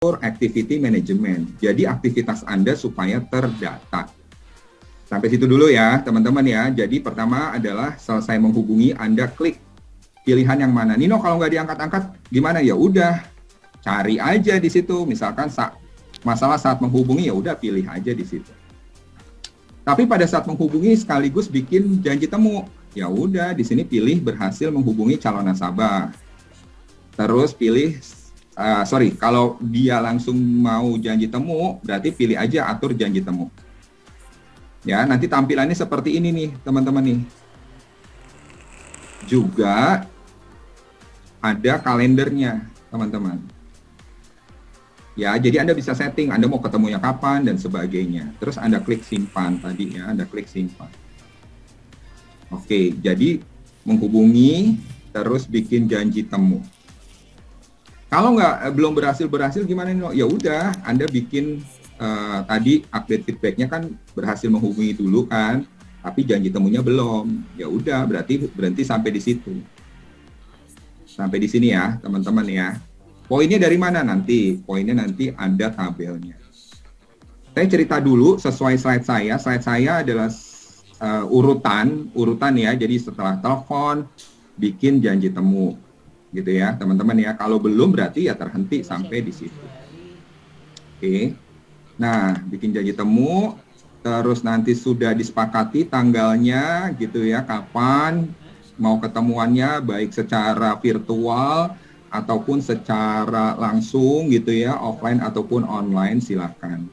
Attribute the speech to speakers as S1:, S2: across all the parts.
S1: activity management. Jadi aktivitas Anda supaya terdata. Sampai situ dulu ya teman-teman ya. Jadi pertama adalah selesai menghubungi, Anda klik pilihan yang mana. Nino, kalau nggak diangkat-angkat gimana? Ya udah, cari aja di situ. Misalkan masalah saat menghubungi, ya udah pilih aja di situ. Tapi pada saat menghubungi sekaligus bikin janji temu. Ya udah, di sini pilih berhasil menghubungi calon nasabah. Terus pilih, kalau dia langsung mau janji temu, berarti pilih aja atur janji temu. Ya, nanti tampilannya seperti ini nih, teman-teman nih. Juga ada kalendernya, teman-teman. Ya, jadi Anda bisa setting, Anda mau ketemunya kapan dan sebagainya. Terus Anda klik simpan tadi ya, Anda klik simpan. Oke, jadi menghubungi, terus bikin janji temu. Kalau belum berhasil gimana nih? Ya udah, Anda bikin tadi update feedbacknya kan berhasil menghubungi dulu kan, tapi janji temunya belum. Ya udah, berarti berhenti sampai di situ. Sampai di sini ya, teman-teman ya. Poinnya dari mana nanti? Poinnya nanti ada tabelnya. Saya cerita dulu sesuai slide saya. Slide saya adalah urutan ya. Jadi setelah telepon, bikin janji temu, gitu ya, teman-teman ya. Kalau belum berarti ya terhenti sampai di situ. Oke. Nah, bikin janji temu, terus nanti sudah disepakati tanggalnya, gitu ya, kapan mau ketemuannya, baik secara virtual ataupun secara langsung, gitu ya, offline ataupun online, silakan.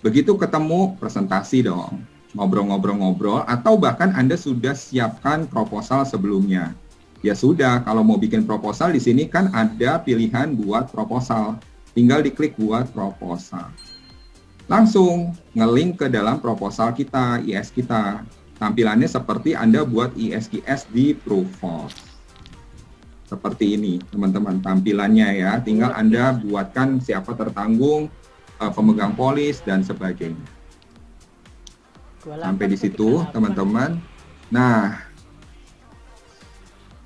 S1: Begitu ketemu, presentasi dong, ngobrol-ngobrol, atau bahkan Anda sudah siapkan proposal sebelumnya. Ya sudah, kalau mau bikin proposal di sini kan ada pilihan buat proposal, tinggal diklik buat proposal. Langsung nge-link ke dalam proposal kita, IS kita. Tampilannya seperti Anda buat ISKS di Proofos. Seperti ini, teman-teman, tampilannya ya. Tinggal Anda buatkan siapa tertanggung, pemegang polis, dan sebagainya. Sampai di situ, teman-teman. Nah,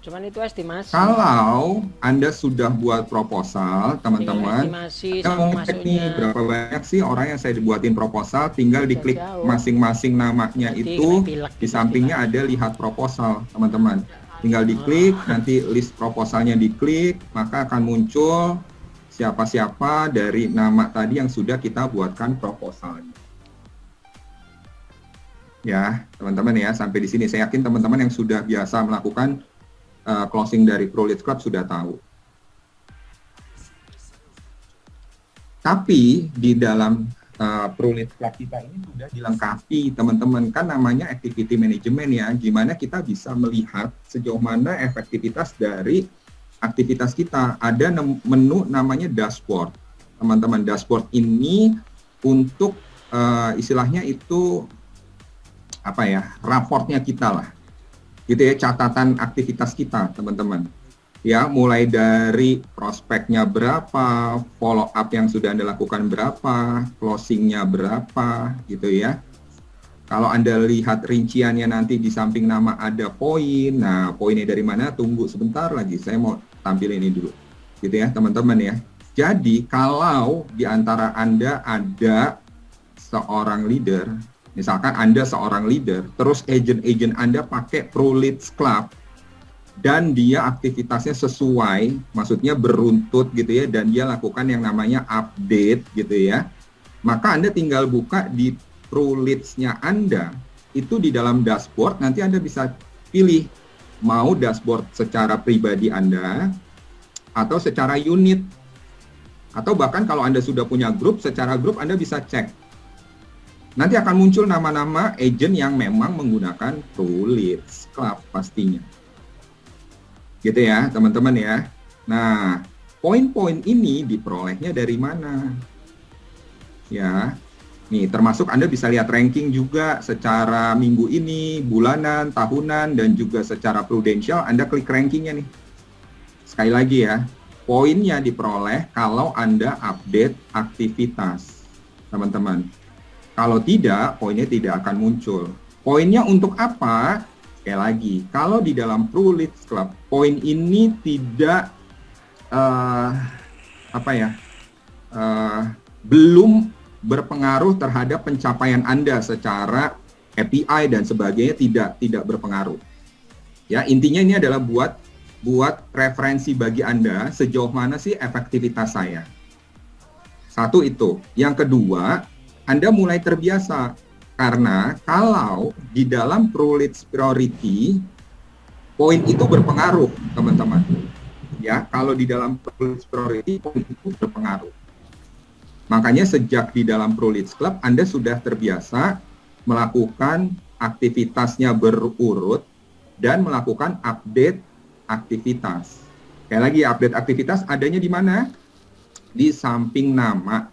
S2: cuman itu estimasi.
S1: Kalau Anda sudah buat proposal, teman-teman, Anda mau cek nih berapa banyak sih orang yang saya dibuatin proposal, tinggal diklik masing-masing namanya itu, di sampingnya ada lihat proposal, teman-teman. Tinggal diklik, nanti list proposalnya diklik, maka akan muncul siapa-siapa dari nama tadi yang sudah kita buatkan proposalnya. Ya, teman-teman ya, sampai di sini. Saya yakin teman-teman yang sudah biasa melakukan closing dari ProLeads Club sudah tahu. Tapi di dalam ProLeads Club kita ini sudah dilengkapi, teman-teman, kan namanya activity management ya, gimana kita bisa melihat sejauh mana efektivitas dari aktivitas kita. Ada menu namanya dashboard, teman-teman. Dashboard ini untuk istilahnya itu apa ya, raportnya kita lah, gitu ya, catatan aktivitas kita, teman-teman. Ya, mulai dari prospeknya berapa, follow up yang sudah Anda lakukan berapa, closingnya berapa, gitu ya. Kalau Anda lihat rinciannya nanti di samping nama ada poin. Nah, poinnya dari mana? Tunggu sebentar lagi, saya mau tampil ini dulu, gitu ya, teman-teman ya. Jadi, kalau di antara Anda ada seorang leader, misalkan Anda seorang leader, terus agent-agent Anda pakai ProLeads Club, dan dia aktivitasnya sesuai, maksudnya beruntut gitu ya, dan dia lakukan yang namanya update gitu ya, maka Anda tinggal buka di ProLeads-nya Anda, itu di dalam dashboard, nanti Anda bisa pilih mau dashboard secara pribadi Anda, atau secara unit, atau bahkan kalau Anda sudah punya grup, secara grup Anda bisa cek. Nanti akan muncul nama-nama agent yang memang menggunakan ProLeads Club pastinya. Gitu ya, teman-teman ya. Nah, poin-poin ini diperolehnya dari mana? Ya, nih termasuk Anda bisa lihat ranking juga secara minggu ini, bulanan, tahunan, dan juga secara prudensial. Anda klik rankingnya nih. Sekali lagi ya, poinnya diperoleh kalau Anda update aktivitas, teman-teman. Kalau tidak, poinnya tidak akan muncul. Poinnya untuk apa? Sekali lagi, kalau di dalam ProLeads Club, poin ini tidak uh, belum berpengaruh terhadap pencapaian Anda secara KPI dan sebagainya, tidak berpengaruh. Ya, intinya ini adalah buat referensi bagi Anda sejauh mana sih efektivitas saya. Satu itu. Yang kedua, Anda mulai terbiasa. Karena kalau di dalam priority, poin itu berpengaruh, teman-teman. Ya, kalau di dalam priority, poin itu berpengaruh. Makanya sejak di dalam ProLeads Club, Anda sudah terbiasa melakukan aktivitasnya berurut dan melakukan update aktivitas. Sekali lagi, update aktivitas adanya di mana? Di samping nama,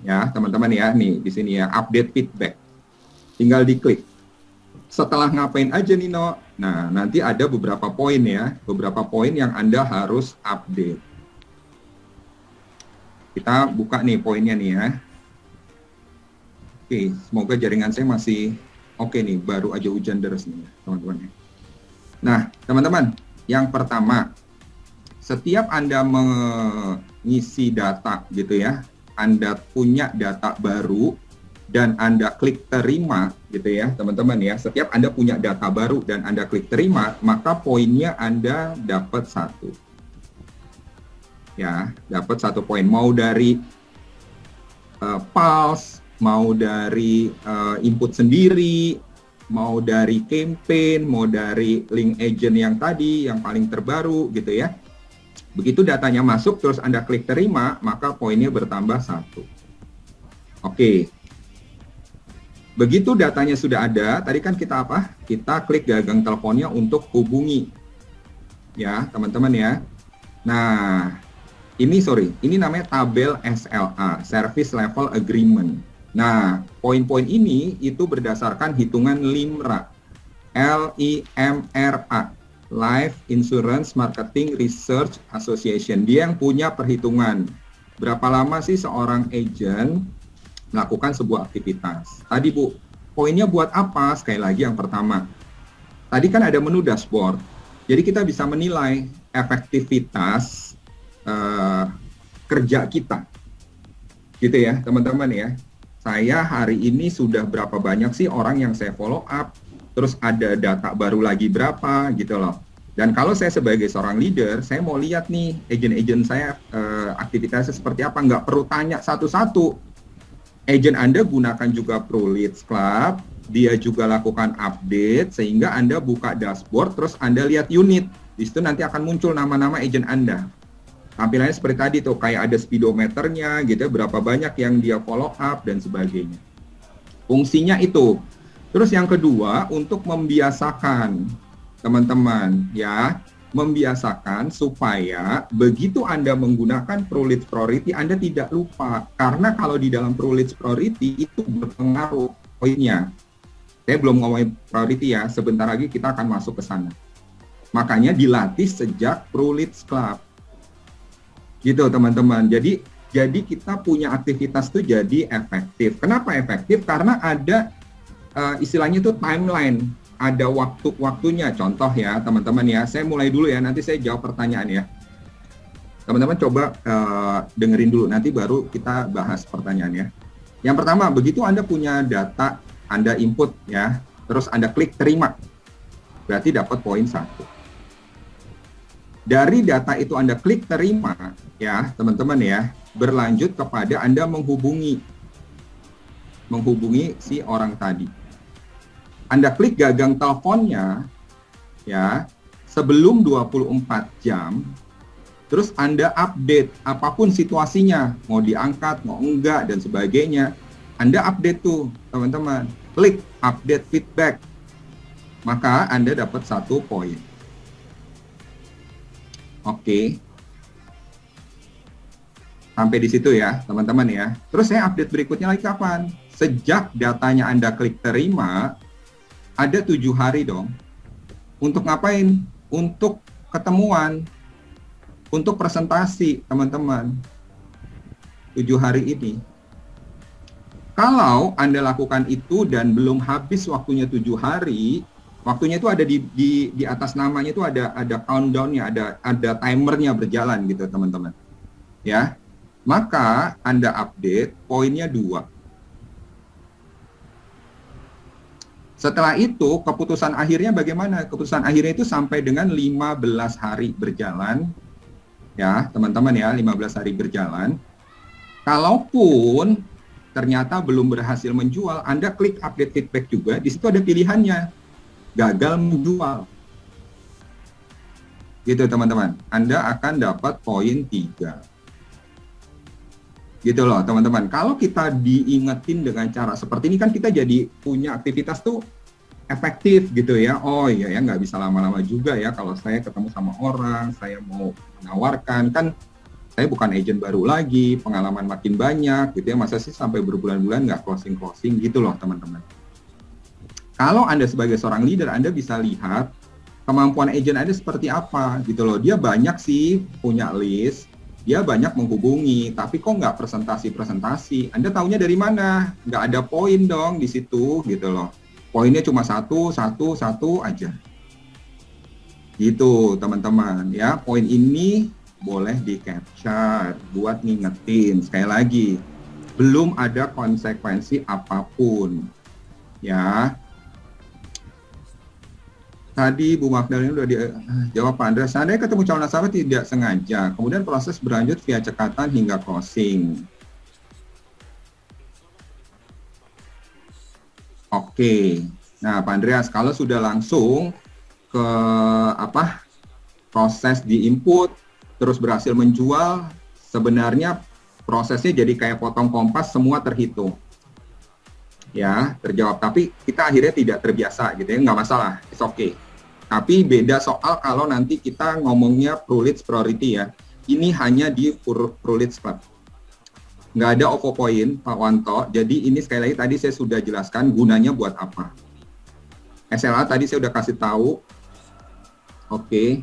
S1: ya teman-teman ya, nih di sini ya, update feedback. Tinggal diklik. Setelah ngapain aja Nino? Nah, nanti ada beberapa poin ya, beberapa poin yang Anda harus update. Kita buka nih poinnya nih ya. Oke, semoga jaringan saya masih oke nih, baru aja hujan deras nih teman-teman. Nah, teman-teman, yang pertama, setiap Anda mengisi data gitu ya, Anda punya data baru, dan Anda klik terima gitu ya teman-teman ya, setiap Anda punya data baru dan Anda klik terima, maka poinnya Anda dapat 1 ya, dapat 1 poin, mau dari pulse, mau dari input sendiri, mau dari campaign, mau dari link agent yang tadi yang paling terbaru gitu ya. Begitu datanya masuk terus Anda klik terima, maka poinnya bertambah 1. Oke. Begitu datanya sudah ada, tadi kan kita apa? Kita klik gagang teleponnya untuk hubungi. Ya, teman-teman ya. Nah, ini namanya tabel SLA, Service Level Agreement. Nah, poin-poin ini itu berdasarkan hitungan LIMRA. LIMRA, Life Insurance Marketing Research Association. Dia yang punya perhitungan. Berapa lama sih seorang agent melakukan sebuah aktivitas. Tadi Bu, poinnya buat apa? Sekali lagi yang pertama, tadi kan ada menu dashboard. Jadi kita bisa menilai efektivitas kerja kita. Gitu ya teman-teman ya. Saya hari ini sudah berapa banyak sih orang yang saya follow up, terus ada data baru lagi berapa gitu loh. Dan kalau saya sebagai seorang leader, saya mau lihat nih agent-agent saya aktivitasnya seperti apa, nggak perlu tanya satu-satu. Agent Anda gunakan juga ProLeads Club, dia juga lakukan update, sehingga Anda buka dashboard, terus Anda lihat unit. Di situ nanti akan muncul nama-nama agent Anda. Tampilannya seperti tadi tuh, kayak ada speedometernya gitu, berapa banyak yang dia follow up, dan sebagainya. Fungsinya itu. Terus yang kedua, untuk membiasakan teman-teman, ya, membiasakan supaya begitu Anda menggunakan ProLeads Priority, Anda tidak lupa. Karena kalau di dalam ProLeads Priority itu berpengaruh poinnya. Saya belum ngomongin priority ya, sebentar lagi kita akan masuk ke sana. Makanya dilatih sejak ProLeads Club. Gitu teman-teman. Jadi kita punya aktivitas itu jadi efektif. Kenapa efektif? Karena ada istilahnya itu timeline. Ada waktu-waktunya, contoh ya teman-teman ya, saya mulai dulu ya, nanti saya jawab pertanyaan ya. Teman-teman coba dengerin dulu, nanti baru kita bahas pertanyaannya. Yang pertama, begitu Anda punya data, Anda input ya, terus Anda klik terima, berarti dapat poin 1. Dari data itu Anda klik terima ya teman-teman ya, berlanjut kepada Anda menghubungi si orang tadi. Anda klik gagang teleponnya ya sebelum 24 jam, terus Anda update apapun situasinya, mau diangkat, mau enggak dan sebagainya. Anda update tuh teman-teman, klik update feedback, maka Anda dapat 1 poin. Oke. Sampai di situ ya teman-teman ya. Terus saya update berikutnya lagi kapan? Sejak datanya Anda klik terima, ada 7 hari dong. Untuk ngapain? Untuk ketemuan, untuk presentasi teman-teman. 7 hari ini. Kalau Anda lakukan itu dan belum habis waktunya 7 hari, waktunya itu ada di atas namanya itu ada countdown-nya, ada timernya berjalan gitu teman-teman. Ya. maka Anda update poinnya 2. Setelah itu, keputusan akhirnya bagaimana? Keputusan akhirnya itu sampai dengan 15 hari berjalan, ya teman-teman ya, 15 hari berjalan. Kalaupun ternyata belum berhasil menjual, Anda klik update feedback juga, di situ ada pilihannya, gagal menjual. Gitu teman-teman, Anda akan dapat poin 3. Gitu loh teman-teman. Kalau kita diingetin dengan cara seperti ini kan kita jadi punya aktivitas tuh efektif gitu ya. Oh iya ya, nggak bisa lama-lama juga ya kalau saya ketemu sama orang, saya mau menawarkan, kan saya bukan agent baru lagi, pengalaman makin banyak gitu ya, masa sih sampai berbulan-bulan nggak closing gitu loh teman-teman. Kalau Anda sebagai seorang leader, Anda bisa lihat kemampuan agent Anda seperti apa gitu loh. Dia banyak sih punya list, dia banyak menghubungi, tapi kok nggak presentasi. Anda taunya dari mana? Nggak ada poin dong di situ, gitu loh. Poinnya cuma satu aja. Gitu, teman-teman. Ya, poin ini boleh di-capture buat ngingetin. Sekali lagi, belum ada konsekuensi apapun. Ya, tadi Bu Magdalena sudah dijawab Pak Andreas. Seandainya ketemu calon nasabah tidak sengaja, kemudian proses berlanjut via cekatan hingga closing. Oke, nah Pak Andreas, kalau sudah langsung ke proses di input, terus berhasil menjual, sebenarnya prosesnya jadi kayak potong kompas, semua terhitung. Ya, terjawab. Tapi kita akhirnya tidak terbiasa gitu ya, nggak masalah, it's okay. Tapi beda soal kalau nanti kita ngomongnya ProLeads Priority ya. Ini hanya di ProLeads Club. Nggak ada OVO Point, Pak Wanto. Jadi ini sekali lagi tadi saya sudah jelaskan gunanya buat apa. SLA tadi saya udah kasih tahu. Oke.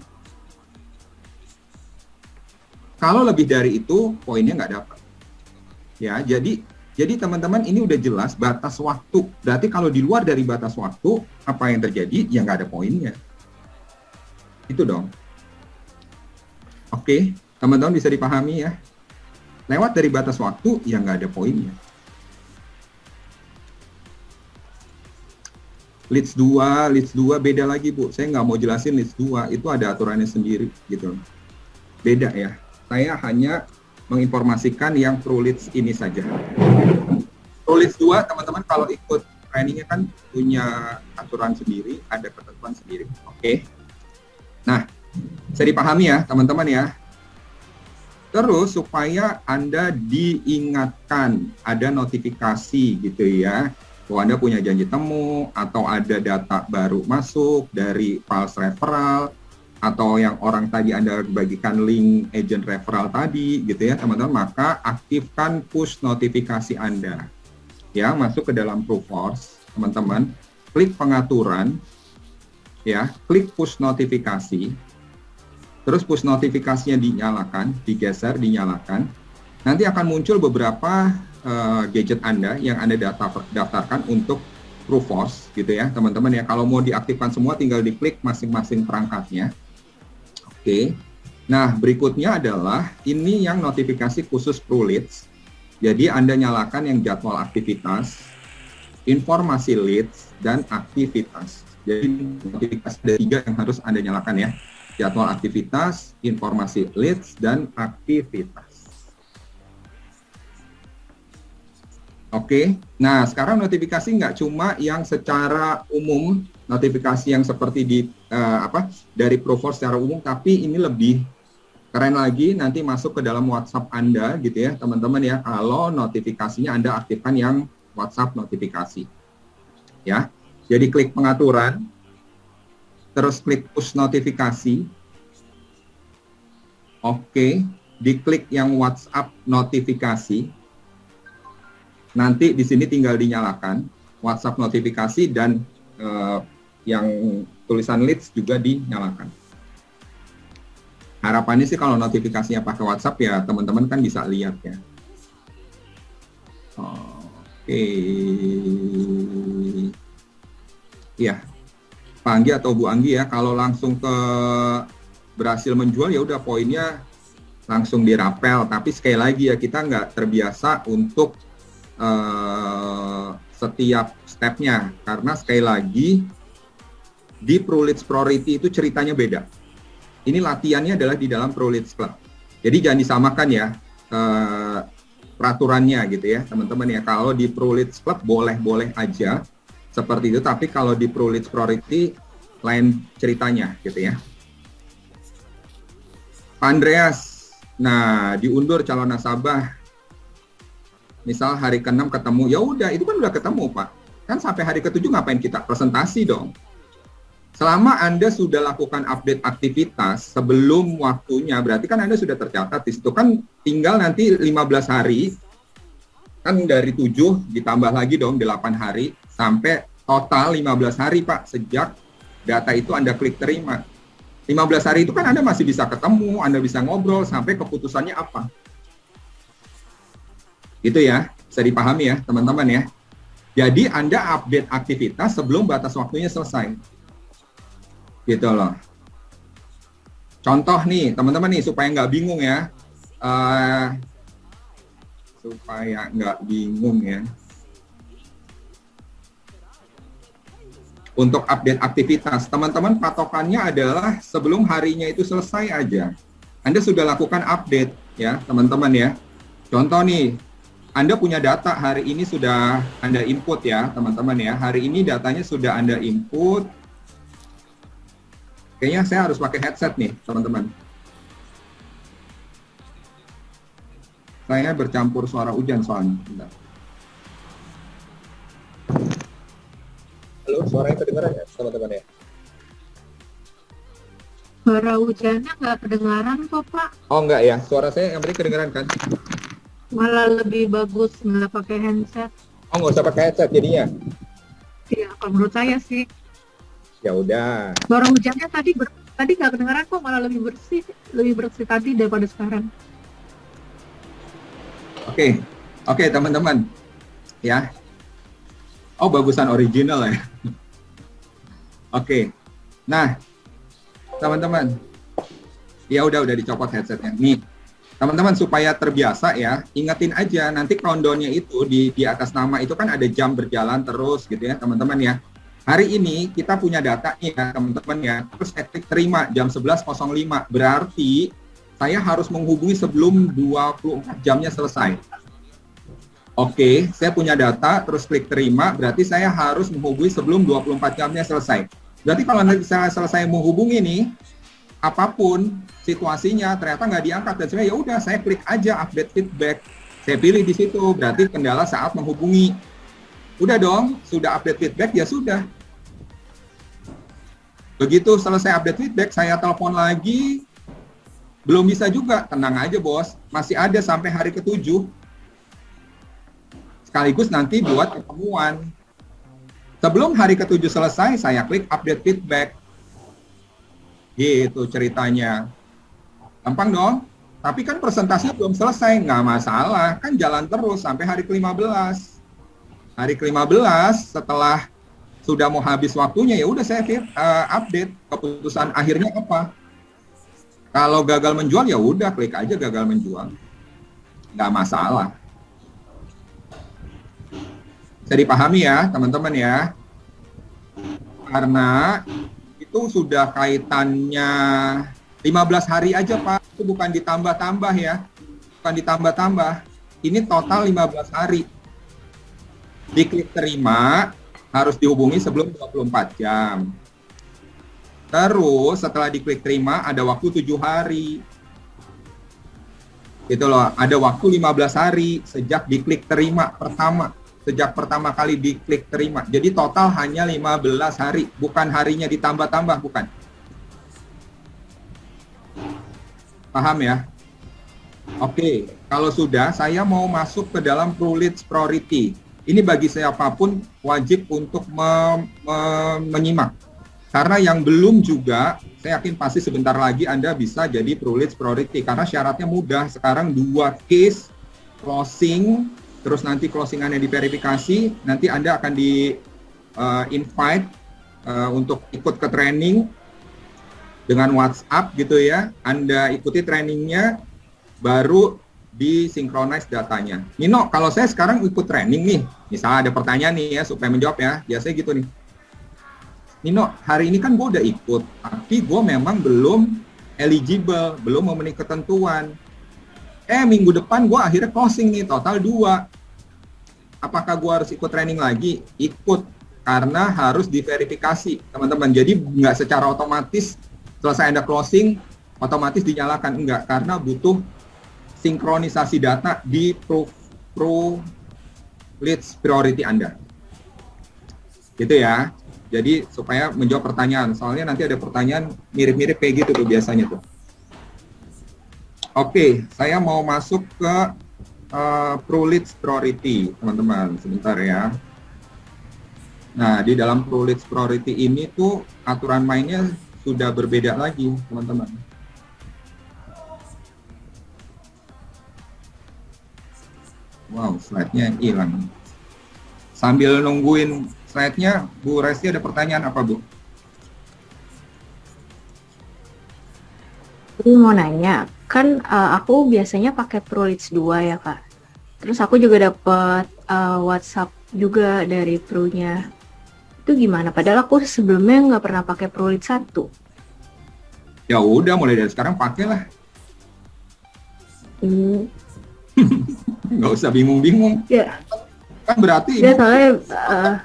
S1: Kalau lebih dari itu, poinnya nggak dapat. Ya, jadi teman-teman ini udah jelas batas waktu. Berarti kalau di luar dari batas waktu, apa yang terjadi? Ya nggak ada poinnya. Itu dong. Oke, teman-teman bisa dipahami ya. Lewat dari batas waktu, ya nggak ada poinnya. Leads 2 beda lagi Bu. Saya nggak mau jelasin leads 2, itu ada aturannya sendiri gitu. Beda ya. Saya hanya menginformasikan yang ProLeads ini saja. ProLeads 2, teman-teman kalau ikut trainingnya kan punya aturan sendiri, ada ketentuan sendiri. Oke. Nah, bisa dipahami ya teman-teman ya. Terus supaya Anda diingatkan, ada notifikasi gitu ya, bahwa Anda punya janji temu, atau ada data baru masuk dari false referral, atau yang orang tadi Anda bagikan link agent referral tadi gitu ya teman-teman, maka aktifkan push notifikasi Anda. Ya, masuk ke dalam Proforce, teman-teman, klik pengaturan, ya, klik push notifikasi, terus push notifikasinya dinyalakan, digeser, dinyalakan. Nanti akan muncul beberapa gadget Anda yang Anda daftarkan untuk Proforce gitu ya teman-teman ya. Kalau mau diaktifkan semua tinggal diklik masing-masing perangkatnya. Oke. Nah, berikutnya adalah ini yang notifikasi khusus ProLeads. Jadi Anda nyalakan yang jadwal aktivitas, informasi leads, dan aktivitas. Jadi notifikasi ada 3 yang harus Anda nyalakan ya. Jadwal aktivitas, informasi leads, dan aktivitas. Oke, nah sekarang notifikasi nggak cuma yang secara umum, notifikasi yang seperti di dari Proforce secara umum, tapi ini lebih keren lagi, nanti masuk ke dalam WhatsApp Anda gitu ya teman-teman ya, kalau notifikasinya Anda aktifkan yang WhatsApp notifikasi. Ya, jadi klik pengaturan, terus klik push notifikasi. Oke, diklik yang WhatsApp notifikasi. Nanti di sini tinggal dinyalakan WhatsApp notifikasi dan yang tulisan leads juga dinyalakan. Harapannya sih kalau notifikasinya pakai WhatsApp ya teman-teman kan bisa lihat ya. Oke. Iya. Pak Anggi atau Bu Anggi ya, kalau langsung ke berhasil menjual ya udah poinnya langsung dirapel. Tapi sekali lagi ya, kita nggak terbiasa untuk setiap stepnya, karena sekali lagi di Pro-Leads Priority itu ceritanya beda. Ini latihannya adalah di dalam Pro-Leads Club. Jadi jangan disamakan ya peraturannya gitu ya teman-teman ya. Kalau di Pro-Leads Club boleh-boleh aja seperti itu, tapi kalau di Pro-Leads Priority lain ceritanya gitu ya. Pak Andreas, nah diundur calon nasabah. Misal hari ke-6 ketemu, ya udah itu kan udah ketemu Pak. Kan sampai hari ke-7 ngapain kita presentasi dong? Selama Anda sudah lakukan update aktivitas sebelum waktunya, berarti kan Anda sudah tercatat di situ. Kan tinggal nanti 15 hari, kan dari 7 ditambah lagi dong 8 hari, sampai total 15 hari Pak, sejak data itu Anda klik terima. 15 hari itu kan Anda masih bisa ketemu, Anda bisa ngobrol, sampai keputusannya apa. Gitu ya, bisa dipahami ya teman-teman ya. Jadi Anda update aktivitas sebelum batas waktunya selesai. Gitu loh. Contoh nih teman-teman nih, supaya nggak bingung ya. Supaya nggak bingung ya. Untuk update aktivitas, teman-teman patokannya adalah sebelum harinya itu selesai aja. Anda sudah lakukan update ya teman-teman ya. Contoh nih, Anda punya data hari ini sudah Anda input ya teman-teman ya. Hari ini datanya sudah Anda input. Kayaknya saya harus pakai headset nih teman-teman. Saya bercampur suara hujan soalnya. Bentar. Halo, suaranya kedengaran ya teman-teman ya?
S2: Suara hujannya nggak kedengaran kok Pak.
S1: Oh enggak ya, suara saya yang tadi kedengaran kan?
S2: Malah lebih bagus nggak pakai handset.
S1: Oh nggak usah pakai headset jadinya?
S2: Iya, kalau menurut saya sih.
S1: Ya udah.
S2: Suara hujannya tadi nggak kedengaran kok, malah lebih bersih tadi daripada sekarang.
S1: Oke teman-teman ya. Oh bagusan original ya. Oke. Nah teman-teman, ya udah dicopot headsetnya. Nih teman-teman, supaya terbiasa ya, ingetin aja nanti countdown-nya itu di atas nama itu kan ada jam berjalan terus gitu ya teman-teman ya. Hari ini kita punya data nih ya teman-teman ya, terus klik terima jam 11.05, berarti saya harus menghubungi sebelum 24 jamnya selesai. Oke, saya punya data, terus klik terima, berarti saya harus menghubungi sebelum 24 jamnya selesai. Berarti kalau nanti saya selesai menghubungi nih, apapun situasinya ternyata nggak diangkat, dan saya ya udah saya klik aja update feedback. Saya pilih di situ, berarti kendala saat menghubungi. Udah dong, sudah update feedback, ya sudah. Begitu selesai update feedback, saya telepon lagi, belum bisa juga, tenang aja bos, masih ada sampai hari ke-7. Sekaligus nanti buat ketemuan. Sebelum hari ke-7 selesai, saya klik update feedback. Gitu ceritanya. Gampang dong? Tapi kan presentasi belum selesai, nggak masalah. Kan jalan terus sampai hari ke-15. Hari ke-15 setelah sudah mau habis waktunya, ya udah saya update keputusan akhirnya apa. Kalau gagal menjual, ya udah klik aja gagal menjual. Nggak masalah. Bisa dipahami ya teman-teman ya, karena itu sudah kaitannya 15 hari aja Pak, itu bukan ditambah-tambah ya, bukan ditambah-tambah, ini total 15 hari. Diklik terima harus dihubungi sebelum 24 jam. Terus setelah diklik terima ada waktu 7 hari. Gitu loh, ada waktu 15 hari sejak diklik terima pertama. Sejak pertama kali diklik terima. Jadi total hanya 15 hari, bukan harinya ditambah-tambah, bukan. Paham ya? Oke, kalau sudah, saya mau masuk ke dalam Pro-Leads Priority. Ini bagi siapapun wajib untuk menyimak. Karena yang belum juga, saya yakin pasti sebentar lagi Anda bisa jadi Pro-Leads Priority. Karena syaratnya mudah, sekarang 2 case, closing, terus nanti closingannya diverifikasi, nanti Anda akan di-invite untuk ikut ke training dengan WhatsApp gitu ya. Anda ikuti trainingnya, baru disinkronize datanya. Nino, kalau saya sekarang ikut training nih, misalnya ada pertanyaan nih ya, supaya menjawab ya, biasanya gitu nih. Nino, hari ini kan gue udah ikut, tapi gue memang belum eligible, belum memenuhi ketentuan. Minggu depan gue akhirnya closing nih, total 2. Apakah gue harus ikut training lagi? Ikut, karena harus diverifikasi, teman-teman. Jadi nggak secara otomatis selesai Anda closing, otomatis dinyalakan. Enggak, karena butuh sinkronisasi data di leads priority Anda. Gitu ya. Jadi supaya menjawab pertanyaan. Soalnya nanti ada pertanyaan mirip-mirip kayak gitu tuh biasanya tuh. Oke, saya mau masuk ke leads priority, teman-teman. Sebentar ya. Nah, di dalam leads priority ini tuh aturan mainnya sudah berbeda lagi, teman-teman. Wow, slide-nya hilang. Sambil nungguin slide-nya, Bu Resti ada pertanyaan apa, Bu?
S3: Jadi mau nanya, kan aku biasanya pakai ProLeads 2 ya, Kak. Terus aku juga dapat WhatsApp juga dari Pro-nya. Itu gimana? Padahal aku sebelumnya nggak pernah pakai ProLeads 1.
S1: Ya udah, mulai dari sekarang pakailah. Nggak usah bingung-bingung.
S3: Ya.
S1: Kan berarti
S3: Ya soalnya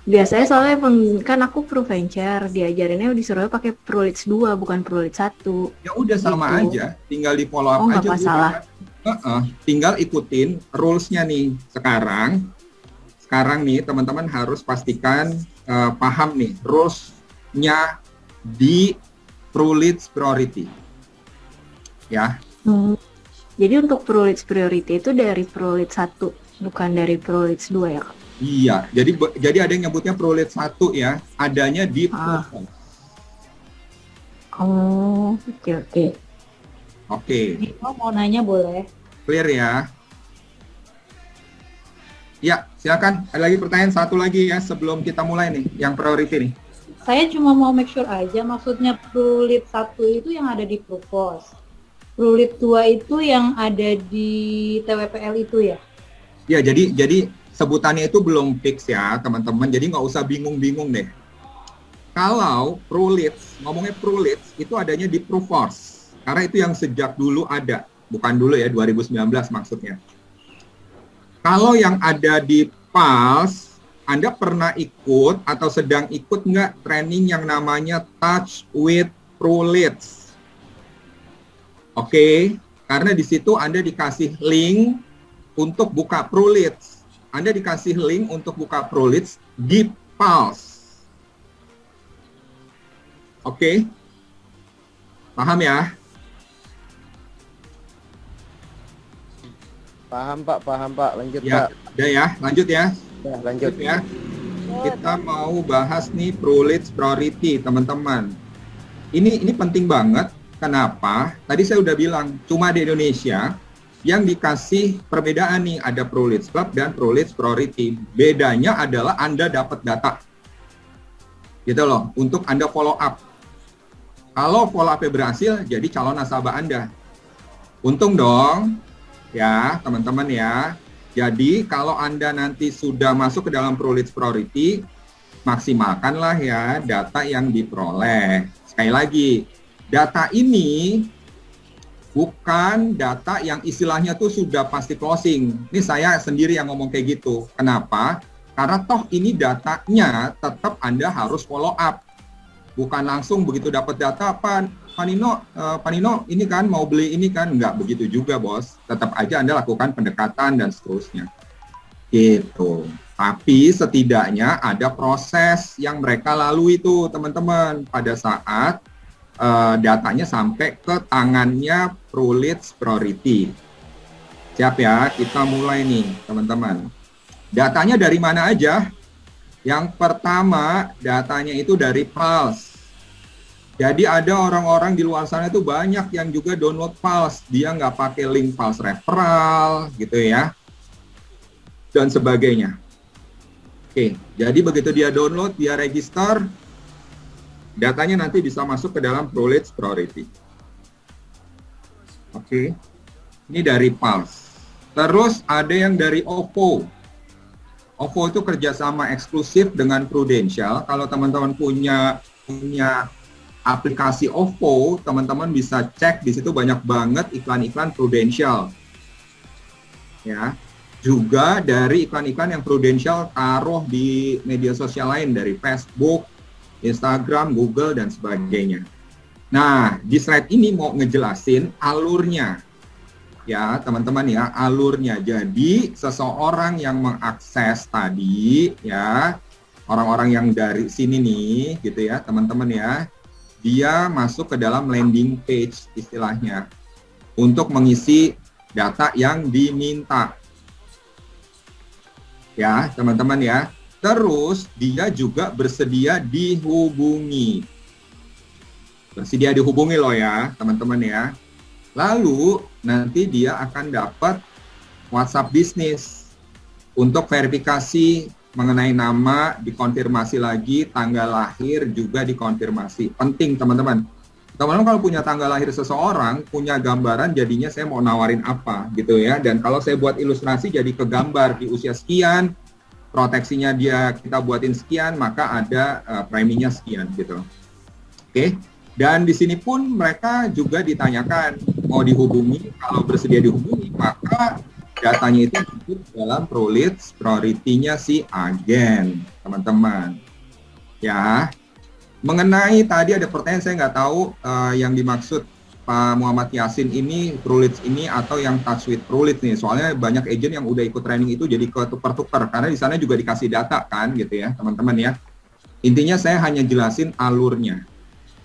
S3: biasanya emang kan aku Pro Venture, diajarinnya disuruh pakai ProLeads 2 bukan ProLeads 1.
S1: Ya udah sama
S3: gitu.
S1: aja, tinggal di follow up
S3: Oh,
S1: aja.
S3: nggak masalah.
S1: Tinggal ikutin rules-nya nih sekarang. Sekarang nih teman-teman harus pastikan paham nih rules-nya di ProLeads Priority. Ya.
S3: Jadi untuk ProLeads Priority itu dari ProLeads 1, bukan dari ProLeads 2 ya, Kak?
S1: Iya, jadi ada yang nyebutnya ProLeads 1 ya, adanya di ProLeads.
S3: Oh, oke.
S1: Oke.
S2: Mau nanya boleh?
S1: Clear ya? Ya, silakan. Ada lagi pertanyaan satu lagi ya sebelum kita mulai nih, yang priority nih.
S2: Saya cuma mau make sure aja, maksudnya ProLeads 1 itu yang ada di Provos. ProLeads 2 itu yang ada di TWPL itu ya?
S1: Ya, jadi sebutannya itu belum fix ya, teman-teman. Jadi nggak usah bingung-bingung deh. Kalau ProLeads, ngomongnya ProLeads, itu adanya di Proforce. Karena itu yang sejak dulu ada. Bukan dulu ya, 2019 maksudnya. Kalau yang ada di Pulse, Anda pernah ikut atau sedang ikut nggak training yang namanya Touch with ProLeads? Oke, karena di situ Anda dikasih link untuk buka ProLeads. Anda dikasih link untuk buka ProLeads di Pulse. Oke, paham ya?
S4: Paham Pak. Lanjut
S1: Ya,
S4: Pak.
S1: udah ya, lanjut ya.
S4: Ya, lanjut
S1: Ya. Kita mau bahas nih ProLeads Priority, teman-teman. Ini penting banget. Kenapa? Tadi saya udah bilang, cuma di Indonesia yang dikasih perbedaan nih, ada ProLeads Club dan ProLeads Priority. Bedanya adalah Anda dapat data. Gitu loh, untuk Anda follow up. Kalau follow up-nya berhasil, jadi calon nasabah Anda. Untung dong, ya teman-teman ya. Jadi kalau Anda nanti sudah masuk ke dalam ProLeads Priority, maksimalkanlah ya data yang diperoleh. Sekali lagi, data ini bukan data yang istilahnya tuh sudah pasti closing. Ini saya sendiri yang ngomong kayak gitu. Kenapa? Karena toh ini datanya tetap Anda harus follow up. Bukan langsung begitu dapat data, Pak Nino ini kan mau beli ini kan. Nggak begitu juga, Bos. Tetap aja Anda lakukan pendekatan dan seterusnya. Gitu. Tapi setidaknya ada proses yang mereka lalui itu, teman-teman, pada saat datanya sampai ke tangannya ProLeads Priority. Siap ya, kita mulai nih, teman-teman. Datanya dari mana aja? Yang pertama, datanya itu dari Pulse. Jadi ada orang-orang di luar sana itu banyak yang juga download Pulse. Dia nggak pakai link Pulse referral, gitu ya. Dan sebagainya. Oke, jadi begitu dia download, dia register, datanya nanti bisa masuk ke dalam ProLeads Priority. Oke. Ini dari Pulse. Terus ada yang dari OVO. OVO itu kerjasama eksklusif dengan Prudential. Kalau teman-teman punya aplikasi OVO, teman-teman bisa cek di situ banyak banget iklan-iklan Prudential. Ya. Juga dari iklan-iklan yang Prudential taruh di media sosial lain dari Facebook, Instagram, Google dan sebagainya. Nah, di slide ini mau ngejelasin alurnya. Ya, teman-teman ya, alurnya. Jadi, seseorang yang mengakses tadi ya, orang-orang yang dari sini nih gitu ya, teman-teman ya, dia masuk ke dalam landing page istilahnya untuk mengisi data yang diminta. Ya, teman-teman ya. Terus dia juga bersedia dihubungi. Bersedia dihubungi loh ya, teman-teman ya. Lalu nanti dia akan dapat WhatsApp bisnis untuk verifikasi mengenai nama, dikonfirmasi lagi, tanggal lahir juga dikonfirmasi. Penting teman-teman. Teman-teman kalau punya tanggal lahir seseorang, punya gambaran jadinya saya mau nawarin apa gitu ya. Dan kalau saya buat ilustrasi jadi kegambar di usia sekian, proteksinya dia kita buatin sekian, maka ada preminya sekian gitu. Oke. Dan di sini pun mereka juga ditanyakan mau dihubungi, kalau bersedia dihubungi maka datanya itu masuk dalam ProLeads priority-nya si agen, teman-teman. Ya. Mengenai tadi ada pertanyaan, saya nggak tahu yang dimaksud Pak Muhammad Yasin ini ProLeads ini atau yang Touch with ProLeads nih. Soalnya banyak agent yang udah ikut training itu jadi ketukar-tukar karena di sana juga dikasih data kan gitu ya, teman-teman ya. Intinya saya hanya jelasin alurnya.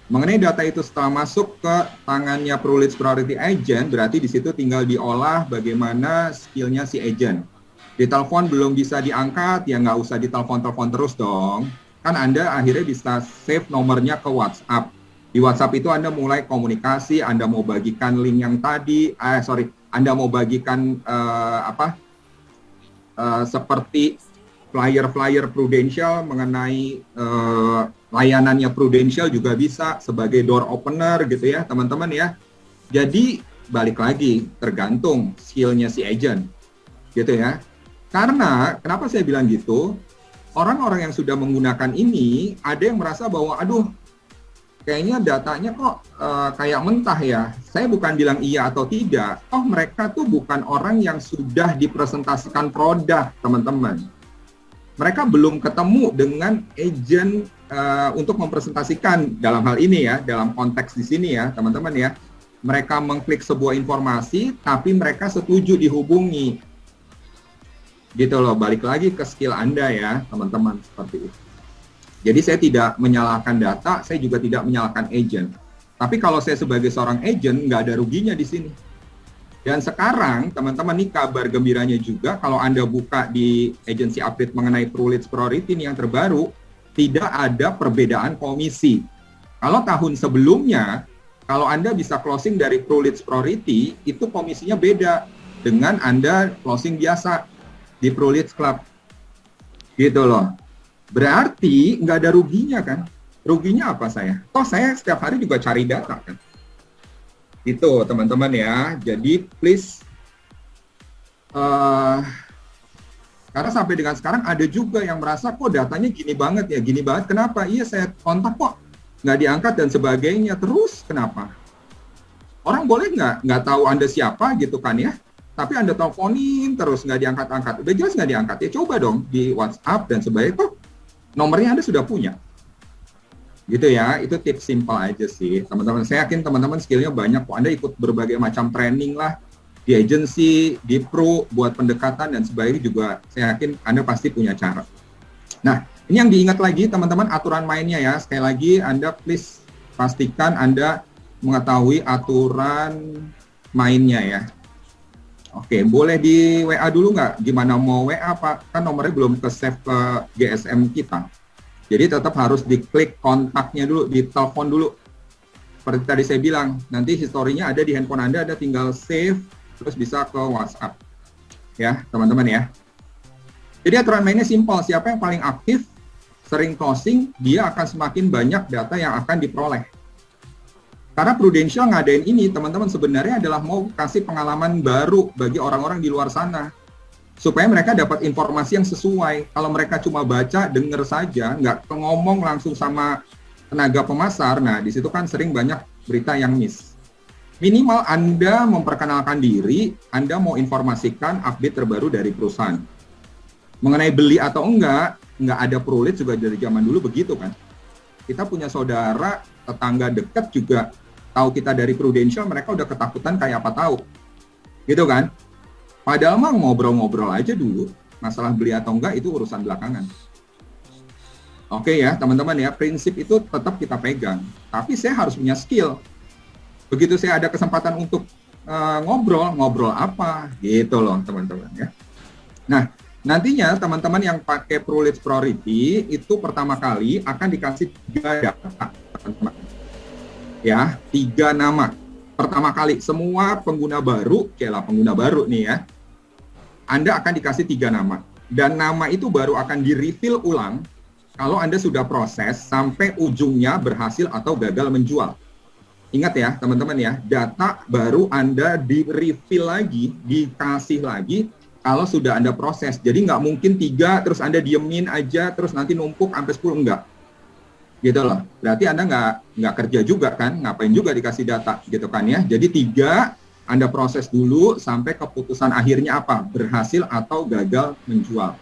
S1: Mengenai data itu setelah masuk ke tangannya ProLeads Priority Agent, berarti di situ tinggal diolah bagaimana skillnya si agent. Di telepon belum bisa diangkat, ya nggak usah ditelepon-telepon terus dong. Kan Anda akhirnya bisa save nomornya ke WhatsApp. Di WhatsApp itu Anda mulai komunikasi, Anda mau bagikan link yang tadi, Anda mau bagikan seperti flyer-flyer Prudential mengenai layanannya Prudential juga bisa sebagai door opener gitu ya teman-teman ya. Jadi balik lagi tergantung skillnya si agent gitu ya. Karena kenapa saya bilang gitu? Orang-orang yang sudah menggunakan ini ada yang merasa bahwa aduh kayaknya datanya kok kayak mentah ya. Saya bukan bilang iya atau tidak. Oh mereka tuh bukan orang yang sudah dipresentasikan produk teman-teman. Mereka belum ketemu dengan agent untuk mempresentasikan dalam hal ini ya, dalam konteks di sini ya teman-teman ya. Mereka mengklik sebuah informasi tapi mereka setuju dihubungi. Gitu loh, balik lagi ke skill Anda ya teman-teman, seperti itu. Jadi saya tidak menyalahkan data, saya juga tidak menyalahkan agent. Tapi kalau saya sebagai seorang agent, nggak ada ruginya di sini. Dan sekarang teman-teman nih kabar gembiranya juga, kalau Anda buka di agency update mengenai ProLeads Priority ini yang terbaru, tidak ada perbedaan komisi. Kalau tahun sebelumnya, kalau Anda bisa closing dari ProLeads Priority, itu komisinya beda dengan Anda closing biasa di ProLeads Club, gitu loh. Berarti nggak ada ruginya kan? Ruginya apa saya? Toh saya setiap hari juga cari data kan? Itu teman-teman ya. Jadi please, karena sampai dengan sekarang ada juga yang merasa kok datanya gini banget ya, gini banget. Kenapa? Iya saya kontak kok nggak diangkat dan sebagainya. Terus kenapa? Orang boleh nggak tahu Anda siapa gitu kan ya? Tapi Anda teleponin terus nggak diangkat-angkat. Udah jelas nggak diangkat, ya coba dong di WhatsApp dan sebagainya. Tuh, nomornya Anda sudah punya. Gitu ya, itu tips simpel aja sih. Teman-teman, saya yakin teman-teman skillnya banyak kok. Anda ikut berbagai macam training lah, di agency, di pro, buat pendekatan dan sebagainya juga. Saya yakin Anda pasti punya cara. Nah, ini yang diingat lagi teman-teman, aturan mainnya ya. Sekali lagi, Anda please pastikan Anda mengetahui aturan mainnya ya. Oke, boleh di WA dulu nggak? Gimana mau WA, Pak? Kan nomornya belum ke-save ke GSM kita. Jadi tetap harus diklik kontaknya dulu, ditelepon dulu. Seperti tadi saya bilang, nanti historinya ada di handphone Anda, tinggal save, terus bisa ke WhatsApp. Ya, teman-teman ya. Jadi aturan mainnya simpel, siapa yang paling aktif, sering closing, dia akan semakin banyak data yang akan diperoleh. Karena Prudential ngadain ini, teman-teman, sebenarnya adalah mau kasih pengalaman baru bagi orang-orang di luar sana. Supaya mereka dapat informasi yang sesuai. Kalau mereka cuma baca, denger saja, nggak ngomong langsung sama tenaga pemasar, nah di situ kan sering banyak berita yang miss. Minimal Anda memperkenalkan diri, Anda mau informasikan update terbaru dari perusahaan. Mengenai beli atau enggak ada ProLeads juga dari zaman dulu begitu kan. Kita punya saudara, tetangga dekat juga tahu kita dari Prudential, mereka udah ketakutan kayak apa tahu. Gitu kan? Padahal mah ngobrol-ngobrol aja dulu, masalah beli atau enggak itu urusan belakangan. Oke ya, teman-teman ya, prinsip itu tetap kita pegang. Tapi saya harus punya skill. Begitu saya ada kesempatan untuk ngobrol apa, gitu loh teman-teman ya. Nah, nantinya teman-teman yang pakai ProLeads Priority itu pertama kali akan dikasih 3 data, teman-teman. Ya, 3 nama. Pertama kali, semua pengguna baru nih ya, Anda akan dikasih 3 nama. Dan nama itu baru akan di-refill ulang kalau Anda sudah proses sampai ujungnya berhasil atau gagal menjual. Ingat ya teman-teman ya, data baru Anda di-refill lagi, dikasih lagi kalau sudah Anda proses. Jadi nggak mungkin 3 terus Anda diemin aja terus nanti numpuk sampai 10, enggak. Gitu loh. Berarti Anda nggak kerja juga kan, ngapain juga dikasih data gitu kan ya. Jadi 3 Anda proses dulu sampai keputusan akhirnya apa, berhasil atau gagal menjual.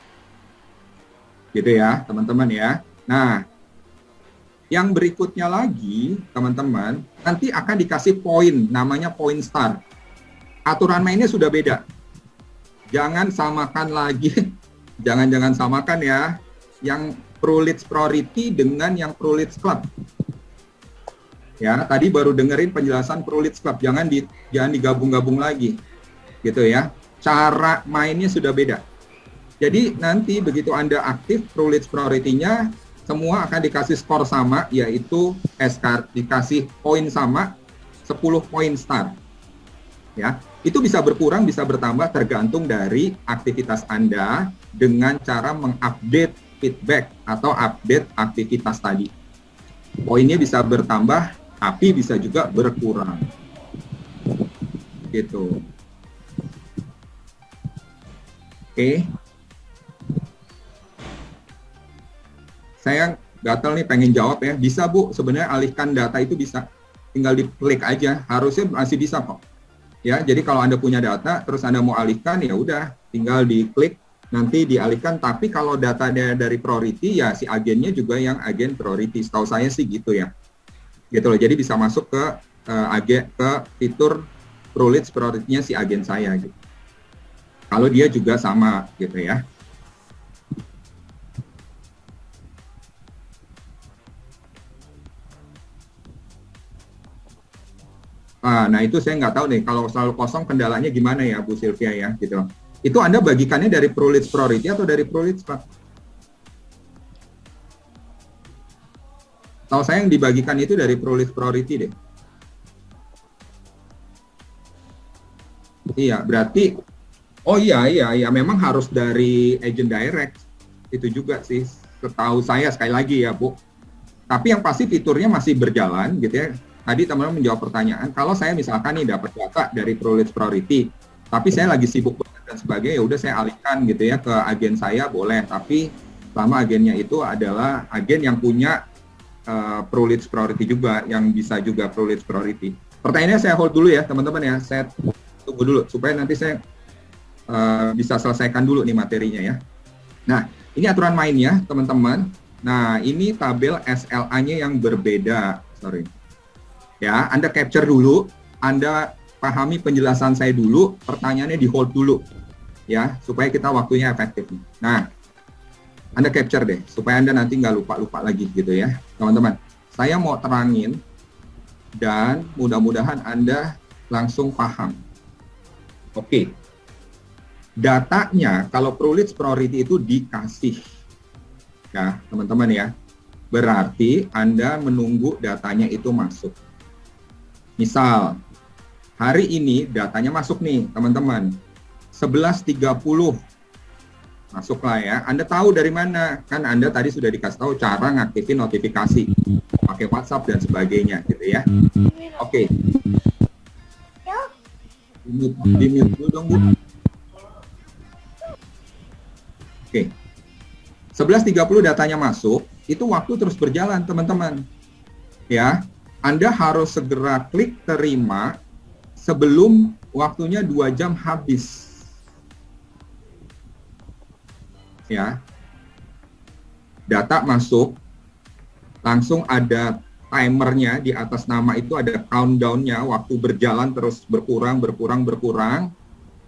S1: Gitu ya teman-teman ya. Nah, yang berikutnya lagi teman-teman, nanti akan dikasih poin, namanya poin star. Aturan mainnya sudah beda. Jangan samakan lagi, jangan samakan ya, yang ProLeads Priority dengan yang ProLeads Club. Ya, tadi baru dengerin penjelasan ProLeads Club, jangan digabung-gabung lagi, gitu ya. Cara mainnya sudah beda. Jadi nanti begitu Anda aktif ProLeads Priority-nya, semua akan dikasih skor sama, yaitu dikasih poin sama, 10 poin star. Ya, itu bisa berkurang, bisa bertambah tergantung dari aktivitas Anda dengan cara mengupdate feedback atau update aktivitas tadi. Poinnya bisa bertambah, tapi bisa juga berkurang. Gitu. Oke. Saya gatel nih pengen jawab ya. Bisa Bu, sebenarnya alihkan data itu bisa. Tinggal diklik aja, harusnya masih bisa kok. Ya, jadi kalau Anda punya data, terus Anda mau alihkan, ya udah, tinggal diklik, nanti dialihkan. Tapi kalau datanya dari priority, ya si agennya juga yang agen priority. Setahu saya sih gitu ya. Gitu loh, jadi bisa masuk ke ke fitur ProLeads priority-nya si agen saya gitu. Kalau dia juga sama gitu ya. Nah itu saya nggak tahu nih, kalau selalu kosong kendalanya gimana ya Bu Sylvia ya gitu. Itu Anda bagikannya dari ProLeads Priority atau dari ProLeads Club? Tahu saya yang dibagikan itu dari ProLeads Priority deh. Iya, berarti oh iya memang harus dari agent direct. Itu juga sih setahu saya, sekali lagi ya Bu. Tapi yang pasti fiturnya masih berjalan gitu ya. Tadi teman-teman menjawab pertanyaan, kalau saya misalkan nih dapat data dari ProLeads Priority, tapi saya lagi sibuk banget dan sebagainya, ya udah saya alihkan gitu ya ke agen saya boleh, tapi selama agennya itu adalah agen yang punya ProLeads Priority juga, yang bisa juga ProLeads Priority. Pertanyaannya saya hold dulu ya teman-teman ya, saya tunggu dulu supaya nanti saya bisa selesaikan dulu nih materinya ya. Nah, ini aturan mainnya teman-teman. Nah, ini tabel SLA-nya yang berbeda, sorry. Ya, Anda capture dulu, Anda pahami penjelasan saya dulu, pertanyaannya di hold dulu, ya, supaya kita waktunya efektif. Nah, Anda capture deh, supaya Anda nanti nggak lupa-lupa lagi gitu ya, teman-teman. Saya mau terangin, dan mudah-mudahan Anda langsung paham. Oke, datanya kalau ProLeads Priority itu dikasih, ya, teman-teman ya, berarti Anda menunggu datanya itu masuk. Misal, hari ini datanya masuk nih, teman-teman. 11.30 Masuklah ya. Anda tahu dari mana? Kan Anda tadi sudah dikasih tahu cara ngaktifin notifikasi, pakai WhatsApp dan sebagainya, gitu ya. Oke. Di-mute dulu dong, Bu. Oke. 11.30 datanya masuk, itu waktu terus berjalan, teman-teman. Ya, Anda harus segera klik terima sebelum waktunya 2 jam habis. Ya, data masuk, langsung ada timernya di atas nama itu, ada countdown-nya, waktu berjalan terus berkurang,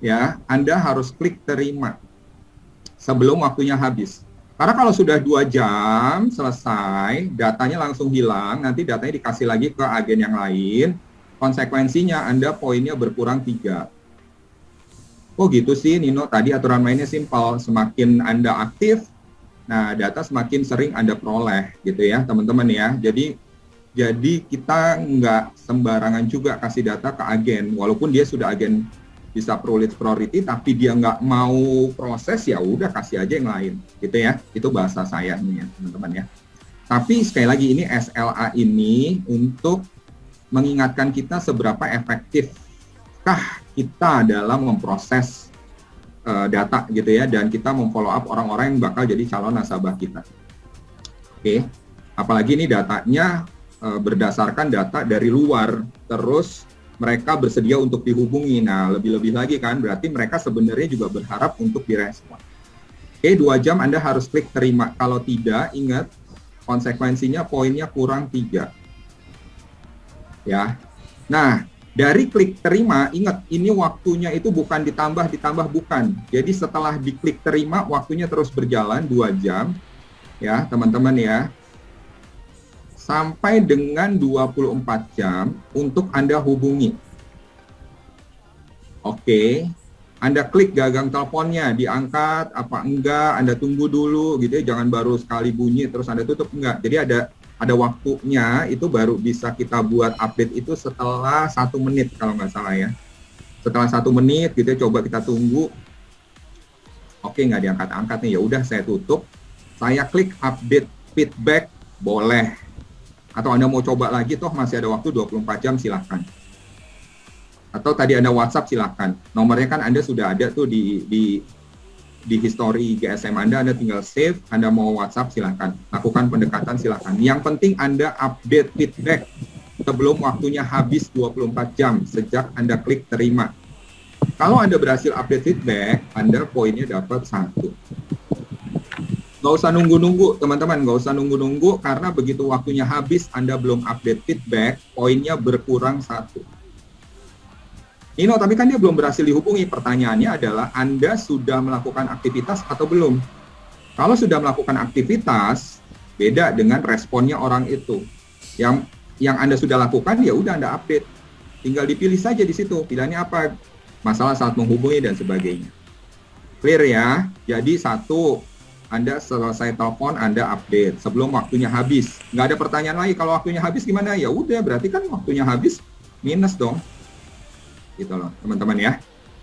S1: ya, Anda harus klik terima sebelum waktunya habis. Karena kalau sudah 2 jam selesai, datanya langsung hilang, nanti datanya dikasih lagi ke agen yang lain, konsekuensinya Anda poinnya berkurang 3. Oh gitu sih Nino, tadi aturan mainnya simpel, semakin Anda aktif, nah data semakin sering Anda peroleh gitu ya teman-teman ya. Jadi kita nggak sembarangan juga kasih data ke agen, walaupun dia sudah agen bisa priority, tapi dia nggak mau proses, ya udah kasih aja yang lain gitu ya. Itu bahasa saya nih ya teman-teman ya. Tapi sekali lagi ini SLA ini untuk mengingatkan kita seberapa efektifkah kita dalam memproses data gitu ya, dan kita memfollow up orang-orang yang bakal jadi calon nasabah kita. Oke, apalagi ini datanya berdasarkan data dari luar, terus mereka bersedia untuk dihubungi. Nah, lebih-lebih lagi kan, berarti mereka sebenarnya juga berharap untuk direspon. Oke, 2 jam Anda harus klik terima. Kalau tidak, ingat, konsekuensinya poinnya kurang 3. Ya. Nah, dari klik terima, ingat, ini waktunya itu bukan ditambah, bukan. Jadi setelah diklik terima, waktunya terus berjalan 2 jam. Ya, teman-teman ya. Sampai dengan 24 jam untuk Anda hubungi. Oke, Anda klik gagang teleponnya, diangkat apa enggak, Anda tunggu dulu gitu ya, jangan baru sekali bunyi terus Anda tutup, enggak. Jadi ada waktunya, itu baru bisa kita buat update itu setelah 1 menit kalau nggak salah ya. Setelah 1 menit gitu ya, coba kita tunggu. Oke, nggak diangkat-angkat nih, ya udah saya tutup. Saya klik update feedback, boleh. Atau Anda mau coba lagi, toh masih ada waktu 24 jam, silahkan. Atau tadi Anda WhatsApp, silahkan. Nomornya kan Anda sudah ada tuh di history GSM Anda tinggal save. Anda mau WhatsApp, silahkan. Lakukan pendekatan, silahkan. Yang penting Anda update feedback sebelum waktunya habis 24 jam sejak Anda klik terima. Kalau Anda berhasil update feedback, Anda poinnya dapat 1. Nggak usah nunggu-nunggu, teman-teman. Nggak usah nunggu-nunggu, karena begitu waktunya habis, Anda belum update feedback, poinnya berkurang 1. Nino, tapi kan dia belum berhasil dihubungi. Pertanyaannya adalah, Anda sudah melakukan aktivitas atau belum? Kalau sudah melakukan aktivitas, beda dengan responnya orang itu. Yang Anda sudah lakukan, ya udah Anda update. Tinggal dipilih saja di situ. Pilihannya apa? Masalah saat menghubungi dan sebagainya. Clear ya? Jadi 1, Anda selesai telepon, Anda update sebelum waktunya habis. Nggak ada pertanyaan lagi, kalau waktunya habis gimana? Ya udah, berarti kan waktunya habis, minus dong. Gitu loh, teman-teman ya.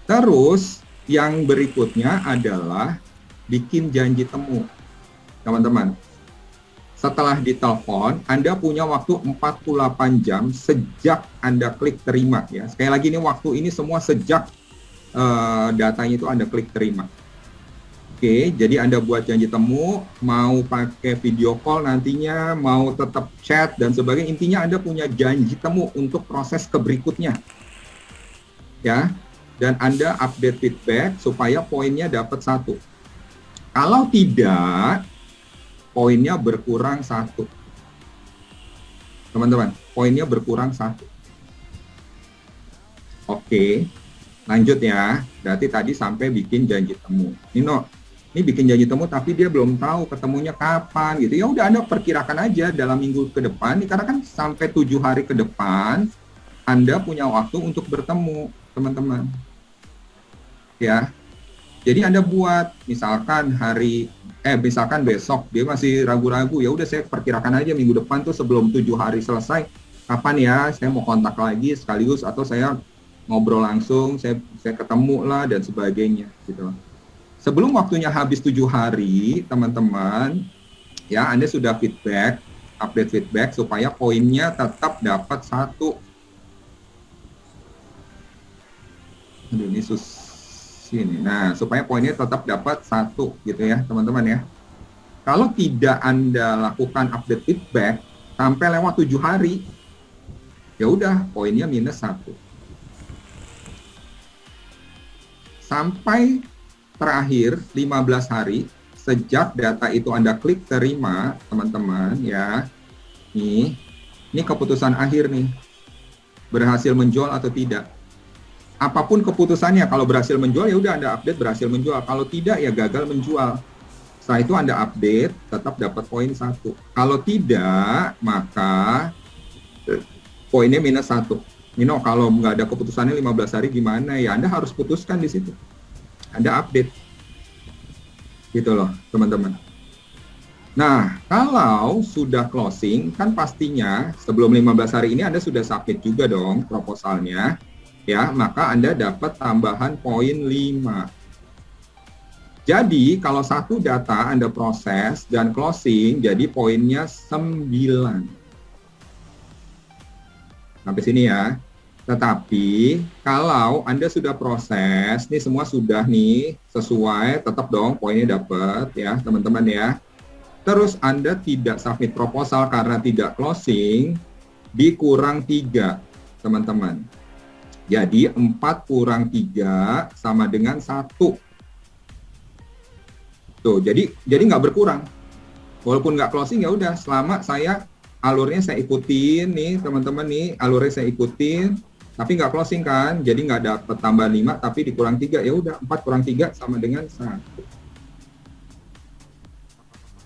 S1: Terus, yang berikutnya adalah bikin janji temu. Teman-teman, setelah ditelepon, Anda punya waktu 48 jam sejak Anda klik terima. Ya. Sekali lagi, ini waktu ini semua sejak datanya itu Anda klik terima. Oke, jadi Anda buat janji temu, mau pakai video call nantinya, mau tetap chat dan sebagainya. Intinya Anda punya janji temu untuk proses ke berikutnya. Ya, dan Anda update feedback supaya poinnya dapat 1. Kalau tidak, poinnya berkurang 1. Teman-teman, poinnya berkurang 1. Oke, lanjut ya. Berarti tadi sampai bikin janji temu. Nino, ini bikin janji temu tapi dia belum tahu ketemunya kapan gitu. Ya udah, Anda perkirakan aja dalam minggu ke depan, karena kan sampai 7 hari ke depan Anda punya waktu untuk bertemu, teman-teman. Ya. Jadi Anda buat misalkan misalkan besok dia masih ragu-ragu, ya udah saya perkirakan aja minggu depan tuh sebelum 7 hari selesai, kapan ya saya mau kontak lagi sekaligus, atau saya ngobrol langsung, saya ketemu lah dan sebagainya gitu. Sebelum waktunya habis 7 hari, teman-teman, ya Anda sudah feedback, update feedback supaya poinnya tetap dapat 1. Aduh, ini sini. Nah, supaya poinnya tetap dapat 1 gitu ya, teman-teman ya. Kalau tidak Anda lakukan update feedback sampai lewat 7 hari, ya udah poinnya minus 1. Sampai terakhir 15 hari sejak data itu Anda klik terima, teman-teman ya. Ini keputusan akhir nih. Berhasil menjual atau tidak. Apapun keputusannya, kalau berhasil menjual ya udah Anda update berhasil menjual. Kalau tidak ya gagal menjual. Setelah itu Anda update tetap dapat poin 1. Kalau tidak maka poinnya minus 1. Nino, kalau nggak ada keputusannya 15 hari gimana ya? Anda harus putuskan di situ. Anda update. Gitu loh, teman-teman. Nah, kalau sudah closing, kan pastinya sebelum 15 hari ini Anda sudah submit juga dong proposalnya. Ya, maka Anda dapat tambahan poin 5. Jadi, kalau satu data Anda proses dan closing, jadi poinnya 9. Sampai sini ya. Tetapi kalau Anda sudah proses, nih semua sudah nih sesuai, tetap dong poinnya dapat ya teman-teman ya. Terus Anda tidak submit proposal karena tidak closing, dikurang 3 teman-teman. Jadi 4 kurang 3 sama dengan 1. Tuh, jadi nggak berkurang. Walaupun nggak closing ya udah, selama alurnya saya ikutin nih teman-teman nih, alurnya saya ikutin. Tapi nggak closing kan, jadi nggak dapat tambah 5, tapi dikurang 3, ya udah 4 kurang 3 sama dengan 1.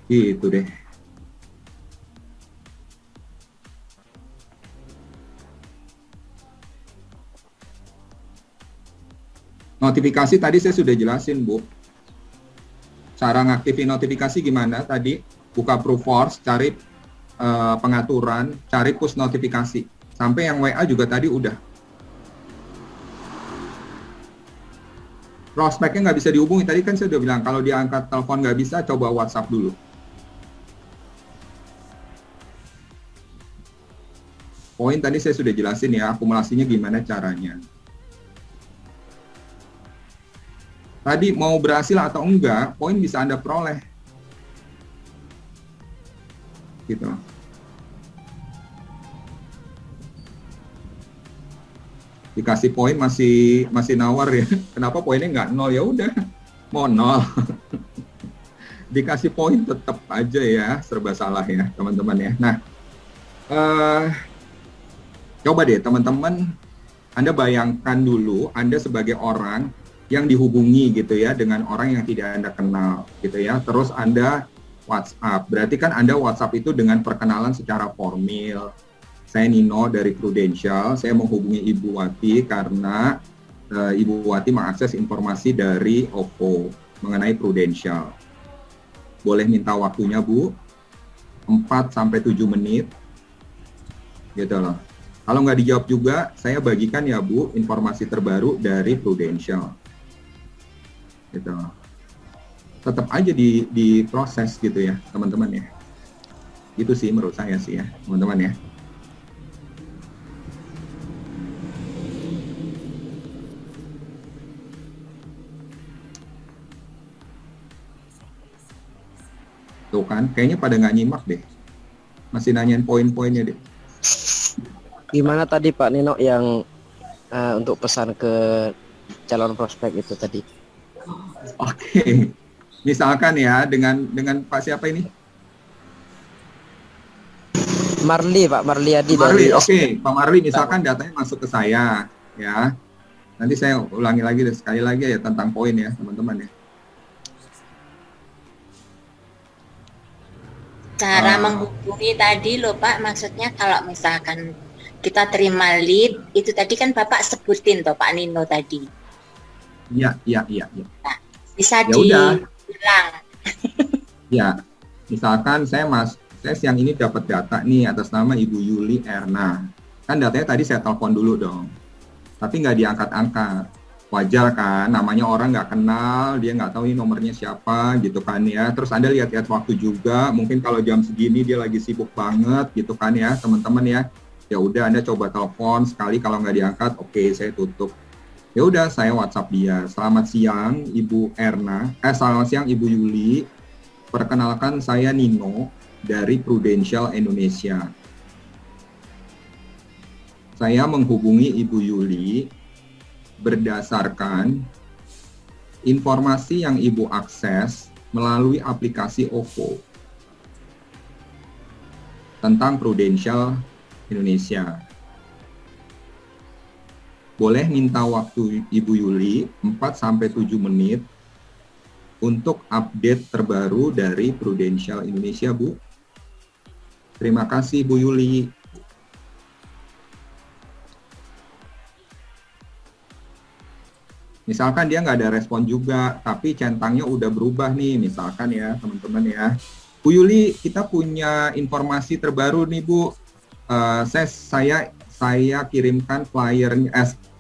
S1: Gitu deh. Notifikasi tadi saya sudah jelasin, Bu. Cara ngaktifin notifikasi gimana tadi? Buka Proofforce, cari pengaturan, cari push notifikasi. Sampai yang WA juga tadi udah. Prospeknya nggak bisa dihubungi. Tadi kan saya udah bilang, kalau diangkat telepon nggak bisa, coba WhatsApp dulu. Poin tadi saya sudah jelasin ya, akumulasinya gimana caranya. Tadi mau berhasil atau enggak, poin bisa Anda peroleh. Gitu. Dikasih poin masih nawar ya. Kenapa poinnya nggak 0? Ya udah, mau 0. Dikasih poin tetap aja ya, serba salah ya teman-teman ya. Nah, coba deh teman-teman, Anda bayangkan dulu Anda sebagai orang yang dihubungi gitu ya dengan orang yang tidak Anda kenal gitu ya. Terus Anda WhatsApp, berarti kan Anda WhatsApp itu dengan perkenalan secara formal. Saya Nino dari Prudential, saya menghubungi Ibu Wati karena Ibu Wati mengakses informasi dari OVO mengenai Prudential. Boleh minta waktunya, Bu? 4-7 menit. Gitu loh. Kalau nggak dijawab juga, saya bagikan ya, Bu, informasi terbaru dari Prudential. Gitu. Tetap aja diproses gitu ya, teman-teman ya. Itu sih menurut saya sih ya, teman-teman ya. Tuh kan, kayaknya pada nggak nyimak deh. Masih nanyain poin-poinnya deh.
S4: Gimana tadi Pak Nino yang untuk pesan ke calon prospek itu tadi?
S1: Oke. Misalkan ya dengan Pak siapa ini?
S4: Marli, Pak Marliadi.
S1: Marli, oke. Pak Marli, misalkan datanya masuk ke saya ya. Nanti saya ulangi lagi deh, sekali lagi ya tentang poin ya, teman-teman ya.
S5: Cara menghubungi tadi loh Pak, maksudnya kalau misalkan kita terima lead, itu tadi kan Bapak sebutin toh Pak Nino tadi.
S1: Iya.
S5: Nah, bisa
S1: Ya
S5: diulang.
S1: Ya, misalkan saya siang ini dapat data nih atas nama Ibu Yuli Erna. Kan datanya tadi saya telepon dulu dong, tapi nggak diangkat-angkat. Wajar kan, namanya orang nggak kenal, dia nggak tahu ini nomornya siapa gitu kan ya. Terus Anda lihat-lihat waktu juga, mungkin kalau jam segini dia lagi sibuk banget gitu kan ya teman-teman ya. Ya udah Anda coba telepon sekali, kalau nggak diangkat, oke saya tutup. Ya udah saya WhatsApp dia. Selamat siang Ibu Erna, selamat siang Ibu Yuli. Perkenalkan saya Nino dari Prudential Indonesia. Saya menghubungi Ibu Yuli berdasarkan informasi yang Ibu akses melalui aplikasi OVO tentang Prudential Indonesia. Boleh minta waktu Ibu Yuli 4-7 menit untuk update terbaru dari Prudential Indonesia, Bu. Terima kasih, Bu Yuli. Misalkan dia nggak ada respon juga, tapi centangnya udah berubah nih, misalkan ya teman-teman ya. Bu Yuli, kita punya informasi terbaru nih Bu. Saya kirimkan flyernya,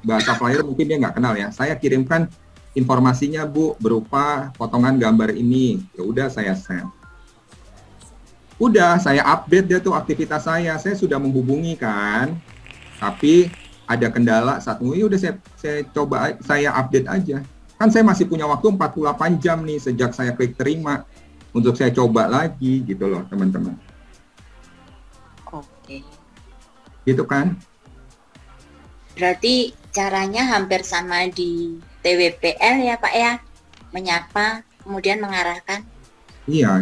S1: bahasa flyer mungkin dia nggak kenal ya. Saya kirimkan informasinya Bu berupa potongan gambar ini. Ya udah saya send. Udah saya update dia tuh aktivitas saya sudah menghubungi kan. Tapi ada kendala satu, ya udah saya coba saya update aja. Kan saya masih punya waktu 48 jam nih sejak saya klik terima untuk saya coba lagi gitu loh teman-teman.
S5: Oke.
S1: Gitu kan?
S5: Berarti caranya hampir sama di TWPL ya Pak ya? Menyapa, kemudian mengarahkan.
S1: Iya.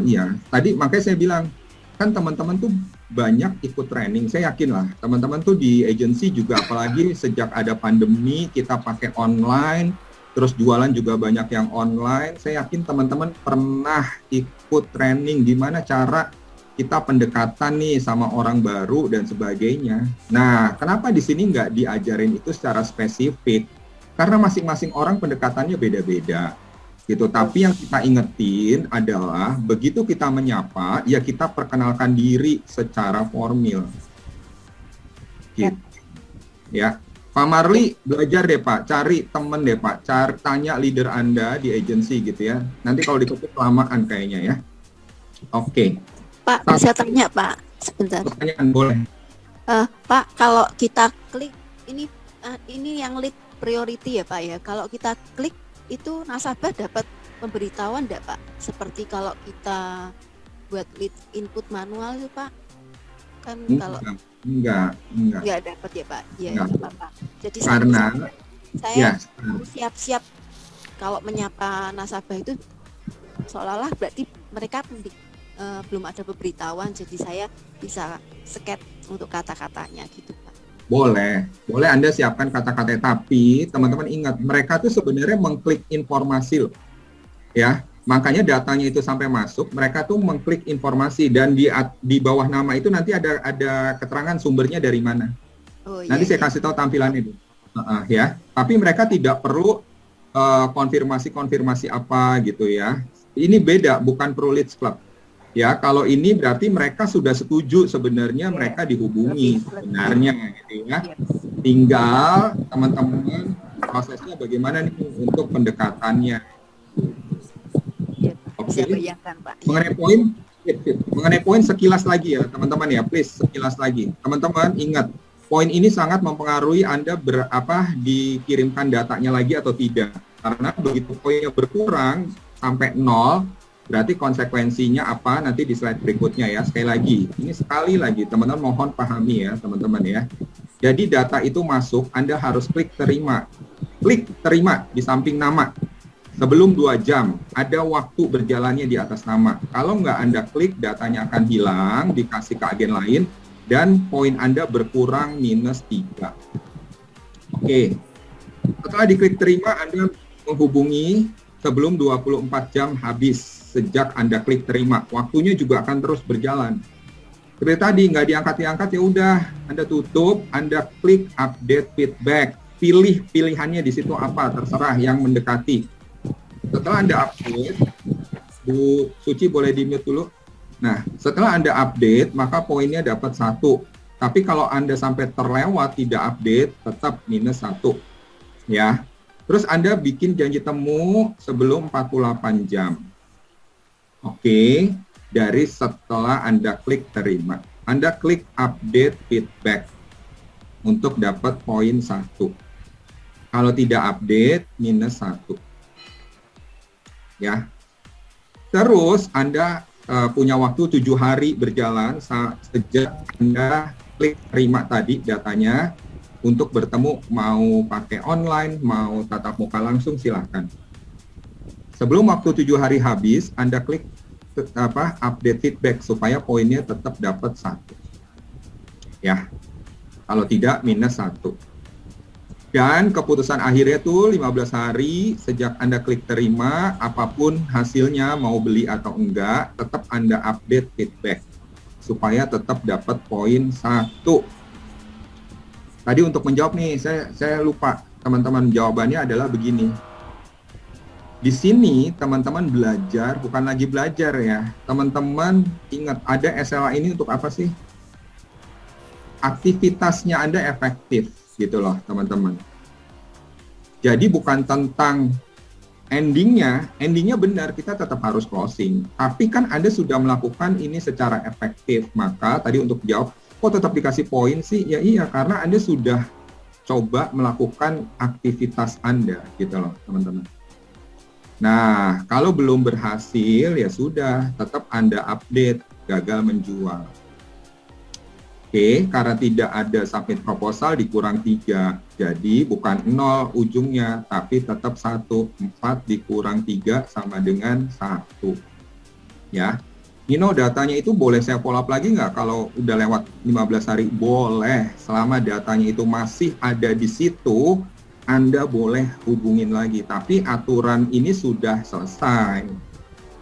S1: Tadi makanya saya bilang, kan teman-teman tuh banyak ikut training, saya yakin lah teman-teman tuh di agensi juga, apalagi sejak ada pandemi kita pakai online, terus jualan juga banyak yang online. Saya yakin teman-teman pernah ikut training gimana cara kita pendekatan nih sama orang baru dan sebagainya. Nah, kenapa di sini nggak diajarin itu secara spesifik? Karena masing-masing orang pendekatannya beda-beda. Gitu. Tapi yang kita ingetin adalah begitu kita menyapa, ya kita perkenalkan diri secara formal. Gitu. Ya. Pak Marli, belajar deh Pak, cari temen deh Pak, tanya leader Anda di agensi gitu ya. Nanti kalau ditutup kelamaan kayaknya ya. Oke.
S6: Pak, bisa tanya Pak, sebentar.
S1: Pertanyaan boleh.
S6: Pak, kalau kita klik ini yang lead priority ya Pak ya. Kalau kita klik itu nasabah dapat pemberitahuan enggak Pak? Seperti kalau kita buat lead input manual itu Pak. Kan kalau
S1: enggak
S6: dapat ya Pak. Ya,
S1: enggak
S6: apa-apa. Jadi
S1: karena
S6: saya siap-siap kalau menyapa nasabah itu seolah-olah berarti mereka belum ada pemberitahuan, jadi saya bisa sket untuk kata-katanya gitu Pak.
S1: Boleh Anda siapkan kata-kata, tapi teman-teman ingat mereka tuh sebenarnya mengklik informasi loh. Ya, makanya datanya itu sampai masuk, mereka tuh mengklik informasi dan di bawah nama itu nanti ada keterangan sumbernya dari mana. Nanti saya kasih tahu tampilannya itu. Ya, tapi mereka tidak perlu konfirmasi apa gitu ya. Ini beda, bukan Pro Leads Club. Ya, kalau ini berarti mereka sudah setuju sebenarnya mereka dihubungi sebenarnya gitu ya. Tinggal teman-teman prosesnya bagaimana nih untuk pendekatannya. Oke. Mengenai poin sekilas lagi ya teman-teman ya, please sekilas lagi. Teman-teman ingat, poin ini sangat mempengaruhi Anda dikirimkan datanya lagi atau tidak. Karena begitu poinnya berkurang sampai 0, berarti konsekuensinya apa nanti di slide berikutnya ya. Sekali lagi teman-teman mohon pahami ya teman-teman ya. Jadi data itu masuk, Anda harus klik terima. Klik terima di samping nama. Sebelum 2 jam, ada waktu berjalannya di atas nama. Kalau nggak Anda klik, datanya akan hilang, dikasih ke agen lain, dan poin Anda berkurang -3. Oke. Setelah diklik terima, Anda menghubungi sebelum 24 jam habis. Sejak Anda klik terima, waktunya juga akan terus berjalan. Seperti tadi, nggak diangkat, ya udah, Anda tutup, Anda klik update feedback, pilih pilihannya di situ apa, terserah yang mendekati. Setelah Anda update, Bu Suci boleh di-mute dulu. Nah, setelah Anda update, maka poinnya dapat 1. Tapi kalau Anda sampai terlewat tidak update, tetap -1. Ya. Terus Anda bikin janji temu sebelum 48 jam. Oke, dari setelah Anda klik terima. Anda klik update feedback untuk dapat poin 1. Kalau tidak update, minus 1. Ya. Terus Anda punya waktu 7 hari berjalan sejak Anda klik terima tadi datanya. Untuk bertemu, mau pakai online, mau tatap muka langsung, silahkan. Sebelum waktu 7 hari habis, Anda klik update feedback supaya poinnya tetap dapat 1. Ya, kalau tidak minus 1. Dan keputusan akhirnya tuh 15 hari sejak Anda klik terima, apapun hasilnya, mau beli atau enggak, tetap Anda update feedback supaya tetap dapat poin 1. Tadi untuk menjawab nih, saya lupa, teman-teman, jawabannya adalah begini. Di sini teman-teman belajar, bukan lagi belajar ya. Teman-teman ingat, ada SLA ini untuk apa sih? Aktivitasnya Anda efektif, gitu loh teman-teman. Jadi bukan tentang endingnya benar, kita tetap harus closing. Tapi kan Anda sudah melakukan ini secara efektif, maka tadi untuk jawab, kok tetap dikasih poin sih? Ya iya, karena Anda sudah coba melakukan aktivitas Anda, gitu loh, teman-teman. Nah, kalau belum berhasil, ya sudah, tetap Anda update, gagal menjual. Oke, karena tidak ada submit proposal, dikurang 3. Jadi, bukan 0 ujungnya, tapi tetap 1. 4 dikurang 3 sama dengan 1. Ya. Nino, datanya itu boleh saya follow up lagi nggak kalau udah lewat 15 hari? Boleh, selama datanya itu masih ada di situ, Anda boleh hubungin lagi. Tapi aturan ini sudah selesai.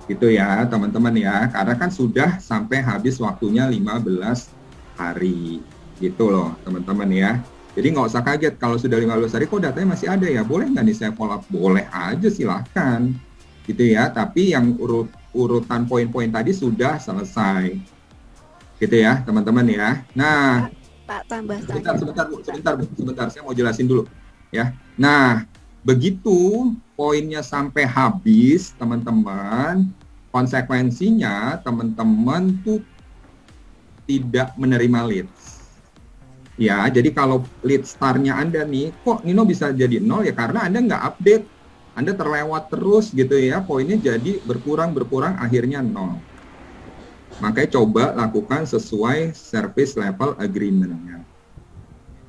S1: Gitu ya, teman-teman ya. Karena kan sudah sampai habis waktunya 15 hari. Gitu loh, teman-teman ya. Jadi nggak usah kaget kalau sudah 15 hari, kok datanya masih ada ya? Boleh nggak nih saya follow up? Boleh aja, silahkan. Gitu ya, tapi yang urutan poin-poin tadi sudah selesai. Gitu ya, teman-teman ya. Nah,
S6: Pak, tambah
S1: sebentar, saya mau jelasin dulu ya. Nah, begitu poinnya sampai habis, teman-teman, konsekuensinya teman-teman tuh tidak menerima leads. Ya, jadi kalau lead star-nya Anda nih, kok Nino bisa jadi 0 ya karena Anda nggak update. Anda terlewat terus gitu ya, poinnya jadi berkurang, akhirnya 0. Makanya coba lakukan sesuai service level agreement-nya.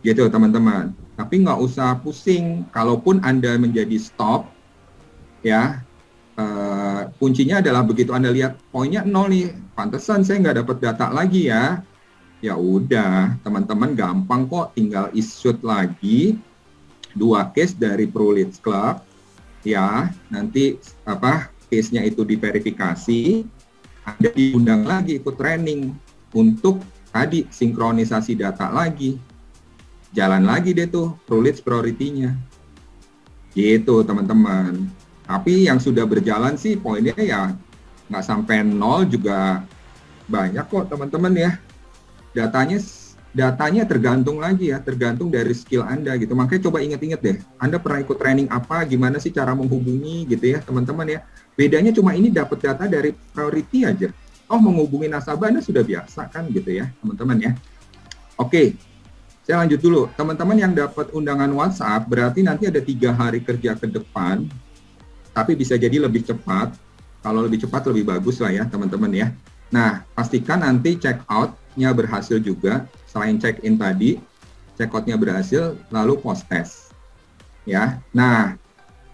S1: Gitu teman-teman. Tapi nggak usah pusing, kalaupun Anda menjadi stop, ya, kuncinya adalah begitu Anda lihat poinnya 0 nih, pantesan saya nggak dapat data lagi ya. Ya udah, teman-teman gampang kok, tinggal issue lagi 2 case dari ProLeads Club. Ya, nanti case-nya itu diverifikasi, Anda diundang lagi ikut training untuk tadi sinkronisasi data lagi. Jalan lagi deh tuh ProLeads priority-nya. Gitu teman-teman. Tapi yang sudah berjalan sih poinnya ya nggak sampai 0 juga banyak kok teman-teman ya. Datanya tergantung lagi ya, tergantung dari skill Anda gitu. Makanya coba ingat-ingat deh, Anda pernah ikut training apa, gimana sih cara menghubungi gitu ya teman-teman ya. Bedanya cuma ini dapat data dari priority aja. Oh, menghubungi nasabah Anda sudah biasa kan gitu ya teman-teman ya. Oke, saya lanjut dulu. Teman-teman yang dapat undangan WhatsApp berarti nanti ada 3 hari kerja ke depan, tapi bisa jadi lebih cepat. Kalau lebih cepat lebih bagus lah ya teman-teman ya. Nah, pastikan nanti check out-nya berhasil juga. Selain check-in tadi, check-out-nya berhasil, lalu post-test. Ya, nah,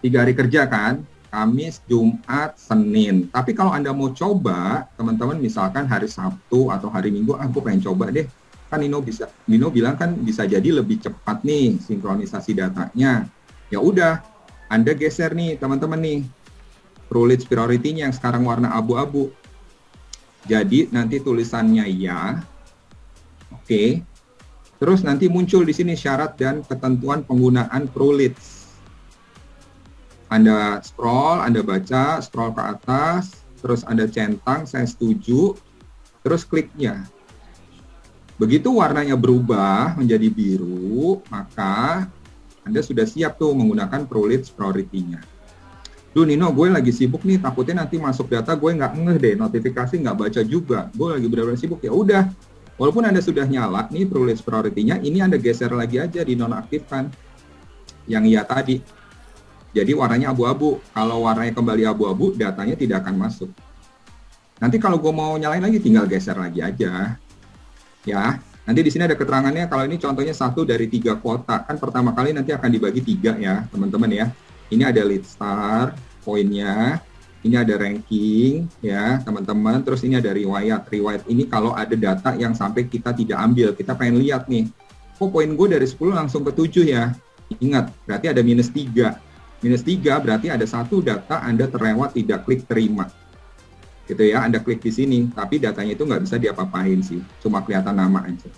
S1: 3 hari kerja kan, Kamis, Jumat, Senin. Tapi kalau Anda mau coba, teman-teman misalkan hari Sabtu atau hari Minggu, aku pengen coba deh. Kan Nino bilang kan bisa jadi lebih cepat nih sinkronisasi datanya. Ya udah, Anda geser nih teman-teman nih, ProLeads priority-nya yang sekarang warna abu-abu. Jadi nanti tulisannya ya. Oke. Terus nanti muncul di sini syarat dan ketentuan penggunaan ProLeads. Anda scroll, Anda baca, scroll ke atas, terus Anda centang, saya setuju, terus kliknya. Begitu warnanya berubah menjadi biru, maka Anda sudah siap tuh menggunakan ProLeads priority-nya. Duh Nino, gue lagi sibuk nih, takutnya nanti masuk data gue nggak ngeh deh, notifikasi nggak baca juga, gue lagi benar-benar sibuk. Ya udah, walaupun Anda sudah nyala nih ProLeads priority-nya, ini Anda geser lagi aja di nonaktifkan yang iya tadi. Jadi warnanya abu-abu. Kalau warnanya kembali abu-abu, datanya tidak akan masuk. Nanti kalau gue mau nyalain lagi, tinggal geser lagi aja. Ya, nanti di sini ada keterangannya. Kalau ini contohnya 1 dari 3 kuota, kan pertama kali nanti akan dibagi 3 ya, teman-teman ya. Ini ada lead star, poinnya. Ini ada ranking, ya teman-teman. Terus ini ada riwayat. Riwayat ini kalau ada data yang sampai kita tidak ambil, kita pengen lihat nih. Oh, poin gue dari 10 langsung ke 7 ya. Ingat, berarti ada minus 3. Minus 3 berarti ada 1 data Anda terlewat tidak klik terima. Gitu ya, Anda klik di sini, tapi datanya itu nggak bisa diapa-apain sih, cuma kelihatan nama aja.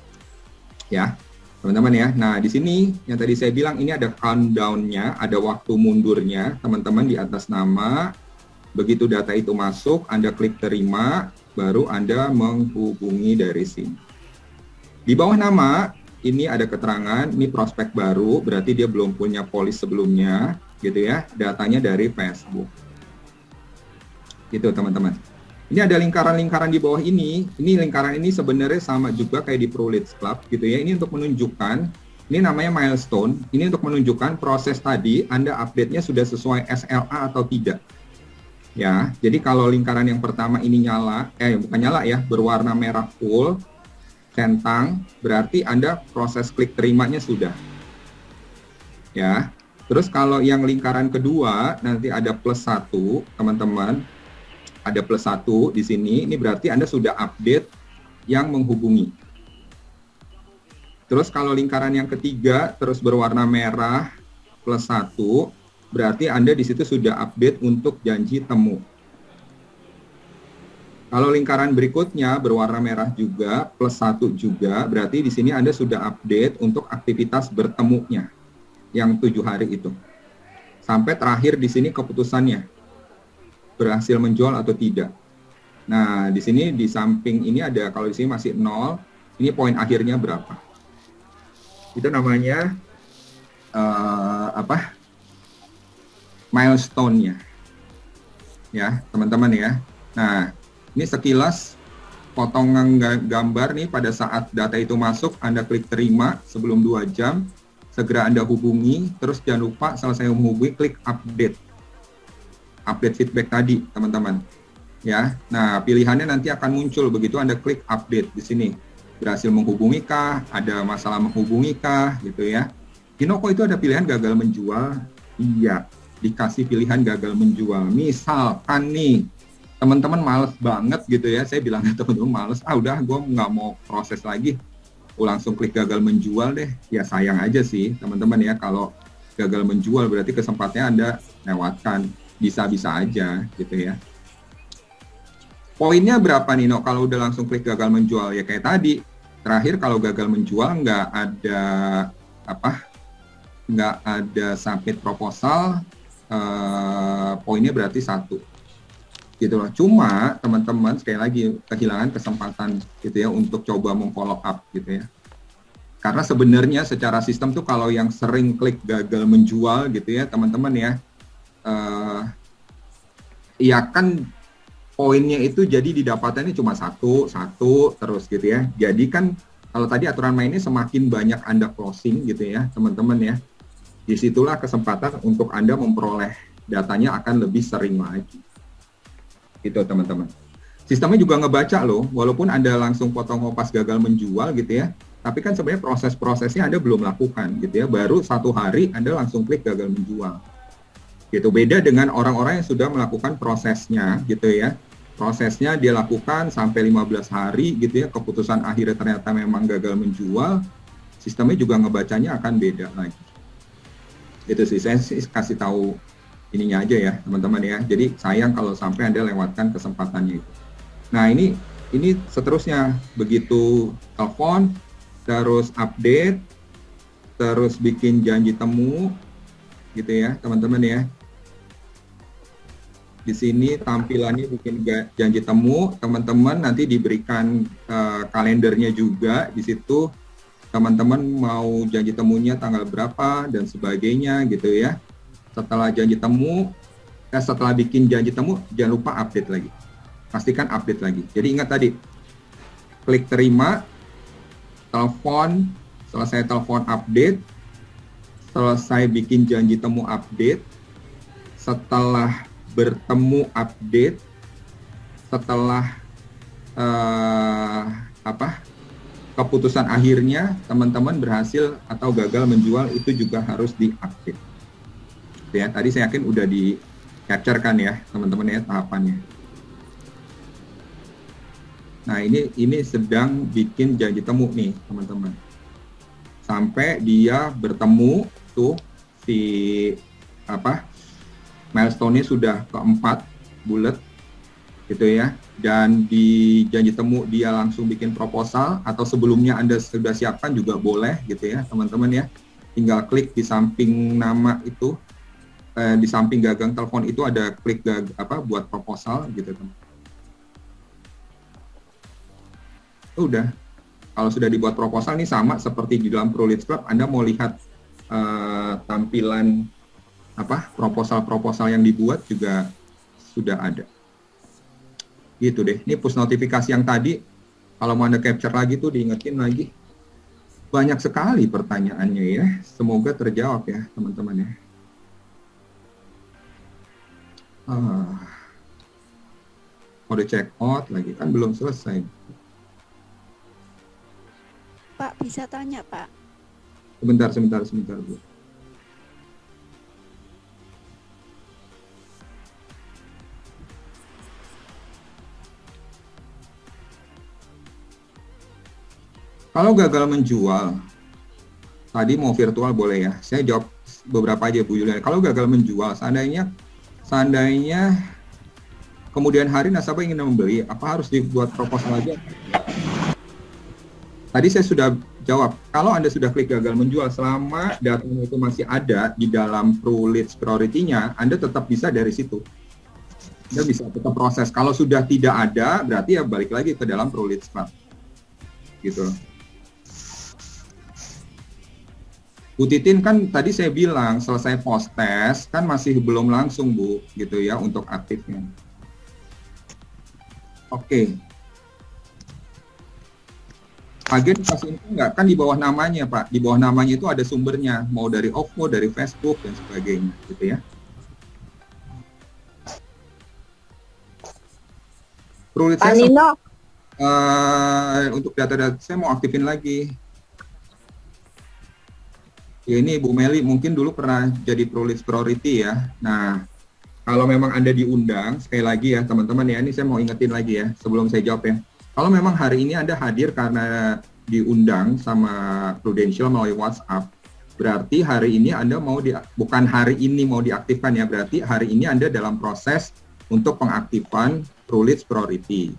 S1: Ya, teman-teman ya. Nah, di sini yang tadi saya bilang ini ada countdown-nya, ada waktu mundurnya, teman-teman di atas nama. Begitu data itu masuk, Anda klik terima, baru Anda menghubungi dari sini. Di bawah nama, ini ada keterangan, ini prospek baru, berarti dia belum punya polis sebelumnya, gitu ya, datanya dari Facebook. Gitu teman-teman. Ini ada lingkaran-lingkaran di bawah ini lingkaran ini sebenarnya sama juga kayak di ProLeads Club, gitu ya. Ini untuk menunjukkan, ini namanya milestone, ini untuk menunjukkan proses tadi Anda update-nya sudah sesuai SLA atau tidak. Ya, jadi kalau lingkaran yang pertama ini nyala, bukan nyala ya, berwarna merah full, centang, berarti Anda proses klik terimanya sudah. Ya, terus kalau yang lingkaran kedua, nanti ada plus 1, teman-teman, ada plus 1 di sini, ini berarti Anda sudah update yang menghubungi. Terus kalau lingkaran yang ketiga, terus berwarna merah, plus 1, berarti Anda di situ sudah update untuk janji temu. Kalau lingkaran berikutnya berwarna merah juga, plus 1 juga, berarti di sini Anda sudah update untuk aktivitas bertemunya, yang 7 hari itu. Sampai terakhir di sini keputusannya, berhasil menjual atau tidak. Nah, di sini di samping ini ada, kalau di sini masih 0, ini poin akhirnya berapa. Itu namanya, milestone-nya. Ya, teman-teman ya. Nah, ini sekilas potongan gambar nih pada saat data itu masuk, Anda klik terima sebelum 2 jam, segera Anda hubungi, terus jangan lupa selesai menghubungi, klik update feedback tadi, teman-teman. Ya, nah pilihannya nanti akan muncul begitu Anda klik update di sini. Berhasil menghubungi kah? Ada masalah menghubungi kah? Gitu ya. Dino, kok itu ada pilihan gagal menjual? Iya, dikasih pilihan gagal menjual. Misalkan nih, teman-teman males banget gitu ya, saya bilang ke teman-teman males, udah gue nggak mau proses lagi, langsung klik gagal menjual deh. Ya sayang aja sih teman-teman ya, kalau gagal menjual berarti kesempatannya Anda lewatkan, bisa-bisa aja gitu ya. Poinnya berapa nih No kalau udah langsung klik gagal menjual? Ya kayak tadi, terakhir kalau gagal menjual nggak ada submit proposal, poinnya berarti 1. Gitu loh. Cuma teman-teman sekali lagi kehilangan kesempatan gitu ya untuk coba memfollow up gitu ya. Karena sebenarnya secara sistem tuh kalau yang sering klik gagal menjual gitu ya teman-teman ya, ya kan poinnya itu jadi didapatannya cuma satu terus gitu ya. Jadi kan kalau tadi aturan mainnya semakin banyak Anda closing gitu ya teman-teman ya, disitulah kesempatan untuk Anda memperoleh datanya akan lebih sering lagi. Gitu teman-teman. Sistemnya juga ngebaca loh, walaupun Anda langsung potong kopas gagal menjual gitu ya, tapi kan sebenarnya proses-prosesnya Anda belum lakukan gitu ya, baru 1 hari Anda langsung klik gagal menjual. Gitu, beda dengan orang-orang yang sudah melakukan prosesnya gitu ya. Prosesnya dia lakukan sampai 15 hari gitu ya, keputusan akhirnya ternyata memang gagal menjual, sistemnya juga ngebacanya akan beda lagi. Gitu sih, saya kasih tahu ininya aja ya teman-teman ya. Jadi sayang kalau sampai Anda lewatkan kesempatannya itu. Nah ini seterusnya, begitu telepon, terus update, terus bikin janji temu gitu ya teman-teman ya. Di sini tampilannya bikin janji temu, teman-teman nanti diberikan kalendernya juga di situ. teman-teman mau janji temunya tanggal berapa dan sebagainya gitu ya. Setelah bikin janji temu, jangan lupa update lagi. Pastikan update lagi. Jadi ingat tadi, klik terima, telepon, selesai telepon update, selesai bikin janji temu update, setelah bertemu update, setelah keputusan akhirnya teman-teman berhasil atau gagal menjual, itu juga harus diupdate. Ya, tadi saya yakin udah di capture kan ya teman-teman ya tahapannya. Nah ini sedang bikin janji temu nih teman-teman. Sampai dia bertemu tuh si milestone-nya sudah keempat bulat gitu ya, dan di janji temu dia langsung bikin proposal, atau sebelumnya Anda sudah siapkan juga boleh gitu ya teman-teman ya. Tinggal klik di samping nama itu, di samping gagang telepon itu ada klik buat proposal gitu teman. Udah, kalau sudah dibuat proposal ini sama seperti di dalam Pro Leads Club, Anda mau lihat tampilan proposal yang dibuat juga sudah ada. Gitu deh. Ini push notifikasi yang tadi, kalau mau Anda capture lagi tuh diingetin lagi. Banyak sekali pertanyaannya ya. Semoga terjawab ya teman-teman ya. Kode check out lagi kan belum selesai.
S6: Pak, bisa tanya Pak?
S1: Sebentar Bu. Kalau gagal menjual, tadi mau virtual boleh ya. Saya jawab beberapa aja Bu Julian. Kalau gagal menjual, seandainya kemudian hari nasabah ingin membeli, apa harus dibuat proposal aja? Tadi saya sudah jawab, kalau Anda sudah klik gagal menjual, selama datanya itu masih ada di dalam Pro Leads Priority-nya, Anda tetap bisa dari situ. Anda bisa tetap proses. Kalau sudah tidak ada, berarti ya balik lagi ke dalam Pro Leads Club. Gitu. Bu Titin kan tadi saya bilang selesai post test kan masih belum langsung Bu gitu ya untuk aktifnya. Oke. Agen kasih info nggak? Kan di bawah namanya Pak, di bawah namanya itu ada sumbernya, mau dari OVO, dari Facebook dan sebagainya gitu ya. Pak Nino. Untuk data-data saya mau aktifin lagi. Ya ini Bu Meli mungkin dulu pernah jadi Pro Leads Priority ya. Nah, kalau memang Anda diundang, sekali lagi ya teman-teman ya, ini saya mau ingetin lagi ya sebelum saya jawab ya. Kalau memang hari ini Anda hadir karena diundang sama Prudential melalui WhatsApp, berarti hari ini Anda bukan hari ini mau diaktifkan ya, berarti hari ini Anda dalam proses untuk pengaktifan Pro Leads Priority.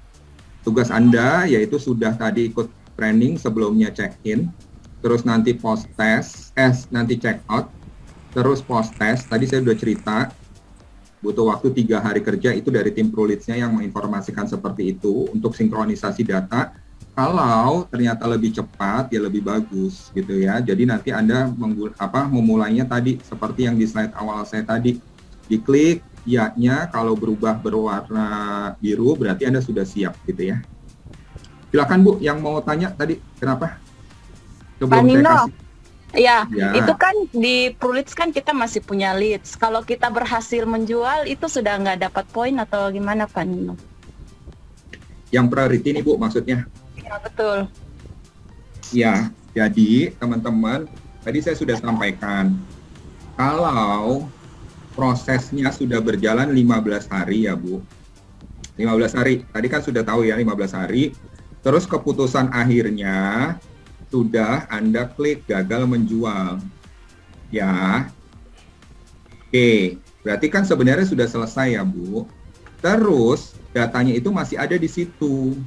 S1: Tugas Anda yaitu sudah tadi ikut training sebelumnya check-in, terus nanti post test, nanti check out, terus post test. Tadi saya sudah cerita, butuh waktu 3 hari kerja itu dari tim Pro Leads-nya yang menginformasikan seperti itu untuk sinkronisasi data. Kalau ternyata lebih cepat, ya lebih bagus gitu ya. Jadi nanti Anda memulainya tadi seperti yang di slide awal saya tadi, diklik ya-nya, kalau berubah berwarna biru berarti Anda sudah siap gitu ya. Silakan Bu, yang mau tanya tadi kenapa?
S7: Pak Nino, ya, itu kan di Pro Leads kan kita masih punya leads. Kalau kita berhasil menjual itu sudah nggak dapat poin atau gimana Pak Nino?
S1: Yang priority nih Bu maksudnya?
S7: Ya betul.
S1: Ya, jadi teman-teman, tadi saya sudah sampaikan, kalau prosesnya sudah berjalan 15 hari ya Bu, 15 hari, tadi kan sudah tahu ya 15 hari, terus keputusan akhirnya sudah Anda klik gagal menjual ya. Oke, berarti kan sebenarnya sudah selesai ya Bu. Terus datanya itu masih ada di situ.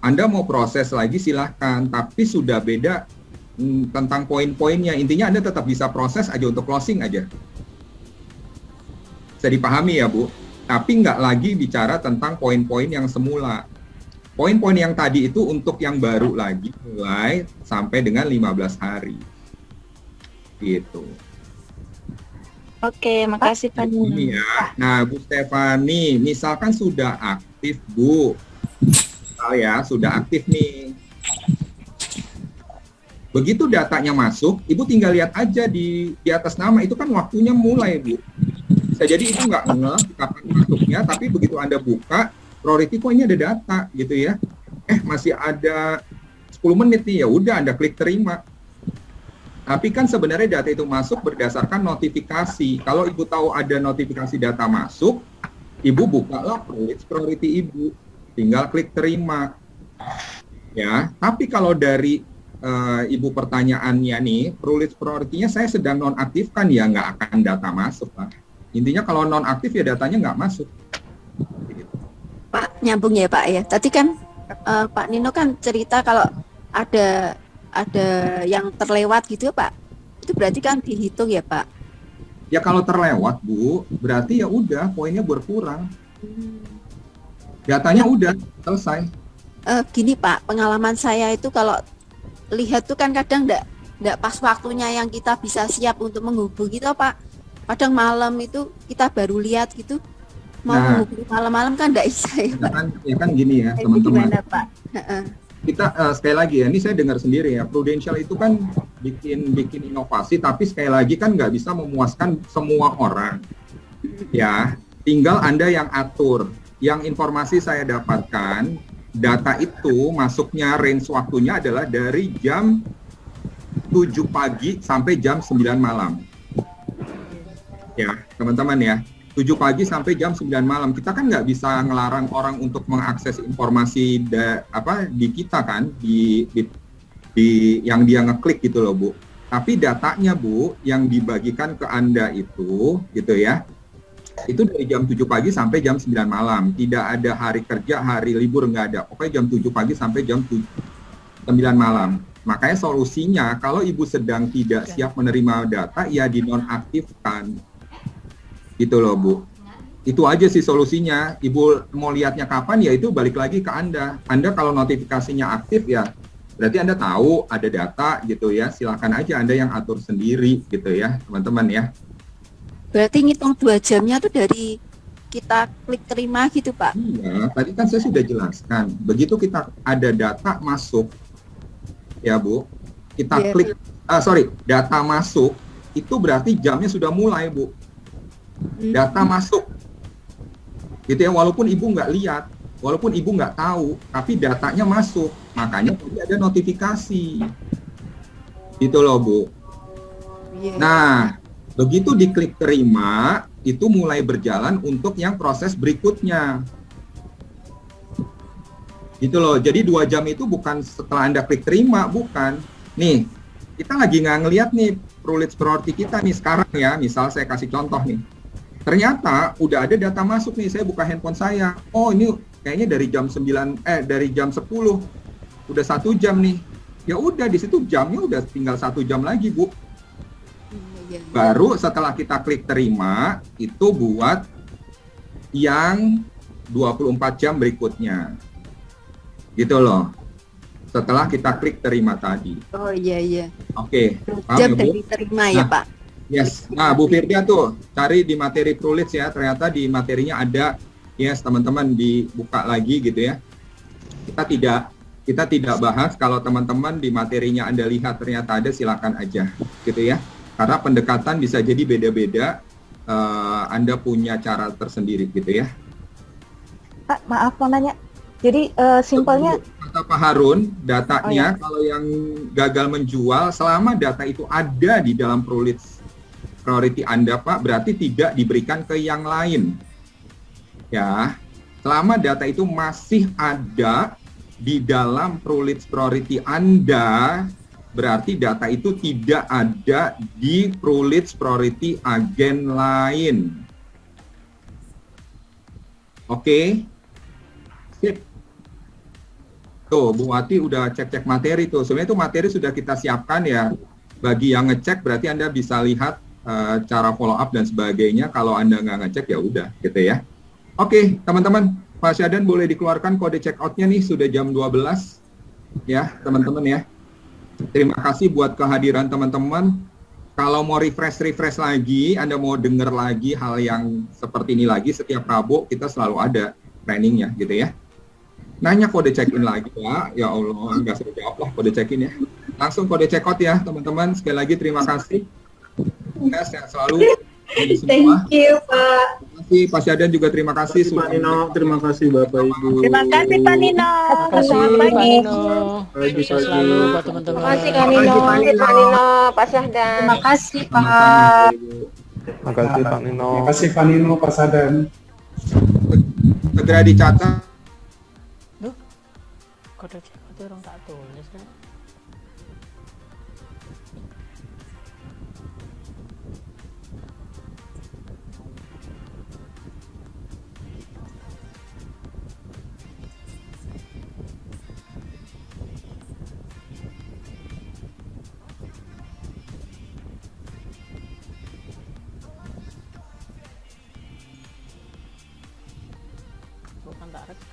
S1: Anda mau proses lagi silahkan, tapi sudah beda tentang poin-poinnya. Intinya Anda tetap bisa proses aja untuk closing aja. Bisa dipahami ya Bu, tapi nggak lagi bicara tentang poin-poin yang semula. Poin-poin yang tadi itu untuk yang baru lagi mulai sampai dengan 15 hari. Gitu.
S7: Oke, makasih Pak Nino.
S1: Ini ya. Nah, Bu Stefani, misalkan sudah aktif, Bu. Misal ya, sudah aktif nih. Begitu datanya masuk, Ibu tinggal lihat aja di atas nama, itu kan waktunya mulai, Bu. Bisa jadi Ibu nggak ngeh kapan masuknya, tapi begitu Anda buka, priority kok ini ada data gitu ya. Masih ada 10 menit nih, ya udah Anda klik terima. Tapi kan sebenarnya data itu masuk berdasarkan notifikasi. Kalau Ibu tahu ada notifikasi data masuk, Ibu bukalah priority Ibu. Tinggal klik terima. Ya, tapi kalau dari Ibu pertanyaannya nih, priority-nya saya sedang nonaktifkan, ya nggak akan data masuk lah. Intinya kalau nonaktif ya datanya nggak masuk.
S6: Pak, nyambung ya Pak ya. Tadi kan Pak Nino kan cerita kalau ada yang terlewat gitu Pak. Itu berarti kan dihitung ya Pak?
S1: Ya kalau terlewat Bu, berarti ya udah poinnya berkurang. Datanya udah selesai.
S6: Gini Pak, pengalaman saya itu kalau lihat tuh kan kadang enggak pas waktunya yang kita bisa siap untuk menghubungi itu Pak. Kadang malam itu kita baru lihat gitu. Mau menghubungi malam-malam kan enggak bisa ya Pak.
S1: Ya kan gini ya teman-teman.
S6: Gimana Pak?
S1: Kita sekali lagi ya, ini saya dengar sendiri ya, Prudential itu kan bikin inovasi, tapi sekali lagi kan nggak bisa memuaskan semua orang. Ya, tinggal Anda yang atur. Yang informasi saya dapatkan, data itu masuknya range waktunya adalah dari jam 7 pagi sampai jam 9 malam. Ya, teman-teman ya. 7 pagi sampai jam 9 malam. Kita kan nggak bisa ngelarang orang untuk mengakses informasi di kita kan, di yang dia ngeklik gitu loh, Bu. Tapi datanya, Bu, yang dibagikan ke Anda itu, gitu ya, itu dari jam 7 pagi sampai jam 9 malam. Tidak ada hari kerja, hari libur, nggak ada. Pokoknya jam 7 pagi sampai jam 9 malam. Makanya solusinya, kalau Ibu sedang tidak siap menerima data, ya dinonaktifkan. Gitu loh, Bu. Itu aja sih solusinya. Ibu mau lihatnya kapan, ya itu balik lagi ke Anda. Anda kalau notifikasinya aktif, ya berarti Anda tahu ada data gitu ya. Silakan aja Anda yang atur sendiri gitu ya, teman-teman ya.
S6: Berarti ngitung 2 jamnya tuh dari kita klik terima gitu Pak?
S1: Iya, tadi kan saya sudah jelaskan. Begitu kita ada data masuk, ya Bu, kita klik, data masuk, itu berarti jamnya sudah mulai, Bu. Data masuk, gitu ya, walaupun Ibu nggak lihat, walaupun Ibu nggak tahu, tapi datanya masuk, makanya ada notifikasi, gitu loh, Bu. Nah, begitu diklik terima, itu mulai berjalan untuk yang proses berikutnya, gitu loh. Jadi 2 jam itu bukan setelah Anda klik terima, bukan. Nih, kita lagi nggak ngelihat nih priority kita nih sekarang ya, misal saya kasih contoh nih. Ternyata udah ada data masuk nih, saya buka handphone saya. Oh, ini kayaknya dari jam 10 udah 1 jam nih. Ya udah, di situ jamnya udah tinggal 1 jam lagi, Bu. Baru setelah kita klik terima, itu buat yang 24 jam berikutnya. Gitu loh. Setelah kita klik terima tadi.
S6: Oh iya.
S1: Oke.
S6: Jam dari terima ya Pak.
S1: Yes, nah Bu Firdia tuh cari di materi PRULIDS ya, ternyata di materinya ada, yes teman-teman dibuka lagi gitu ya. Kita tidak bahas, kalau teman-teman di materinya Anda lihat ternyata ada, silakan aja gitu ya. Karena pendekatan bisa jadi beda-beda, Anda punya cara tersendiri gitu ya.
S8: Pak, maaf mau nanya. Jadi simpelnya
S1: kata Pak Harun, datanya kalau yang gagal menjual, selama data itu ada di dalam PRULIDS priority Anda, Pak, berarti tidak diberikan ke yang lain. Ya, selama data itu masih ada di dalam PRULIDS priority Anda, berarti data itu tidak ada di PRULIDS priority agen lain. Oke? Sip. Tuh, Bu Wati udah cek-cek materi tuh. Sebenarnya itu materi sudah kita siapkan ya. Bagi yang ngecek berarti Anda bisa lihat cara follow up dan sebagainya. Kalau Anda nggak ngecek ya udah gitu ya. Oke, teman-teman. Pak Syadan boleh dikeluarkan kode check out-nya nih, sudah jam 12 ya teman-teman ya. Terima kasih buat kehadiran teman-teman. Kalau mau refresh lagi, Anda mau dengar lagi hal yang seperti ini lagi, setiap Rabu kita selalu ada trainingnya gitu ya. Nanya kode check-in lagi Pak, ya Allah nggak saya jawab lah kode check-in ya. Langsung kode check out ya teman-teman. Sekali lagi terima kasih. Ya, sehat selalu.
S2: Thank you Pak.
S1: Terima kasih Pak Syadan juga terima kasih.
S9: Pak Nino, terima kasih Bapak Ibu.
S7: Terima kasih Pak Nino.
S10: Terima kasih
S7: Selamat
S10: Pak
S7: pagi.
S10: Nino.
S9: Pagi,
S10: Sukses selalu buat teman-teman.
S8: Terima kasih Kak Nino, Pak Nino, Pak Syahdan.
S2: Terima kasih Pak.
S9: Terima kasih Pak Nino.
S11: Terima kasih Pak Nino, Pak Sadan.
S1: Segera dicatat.
S10: Duh, kode check out orang tak tulis kan? Bukan tak rekam.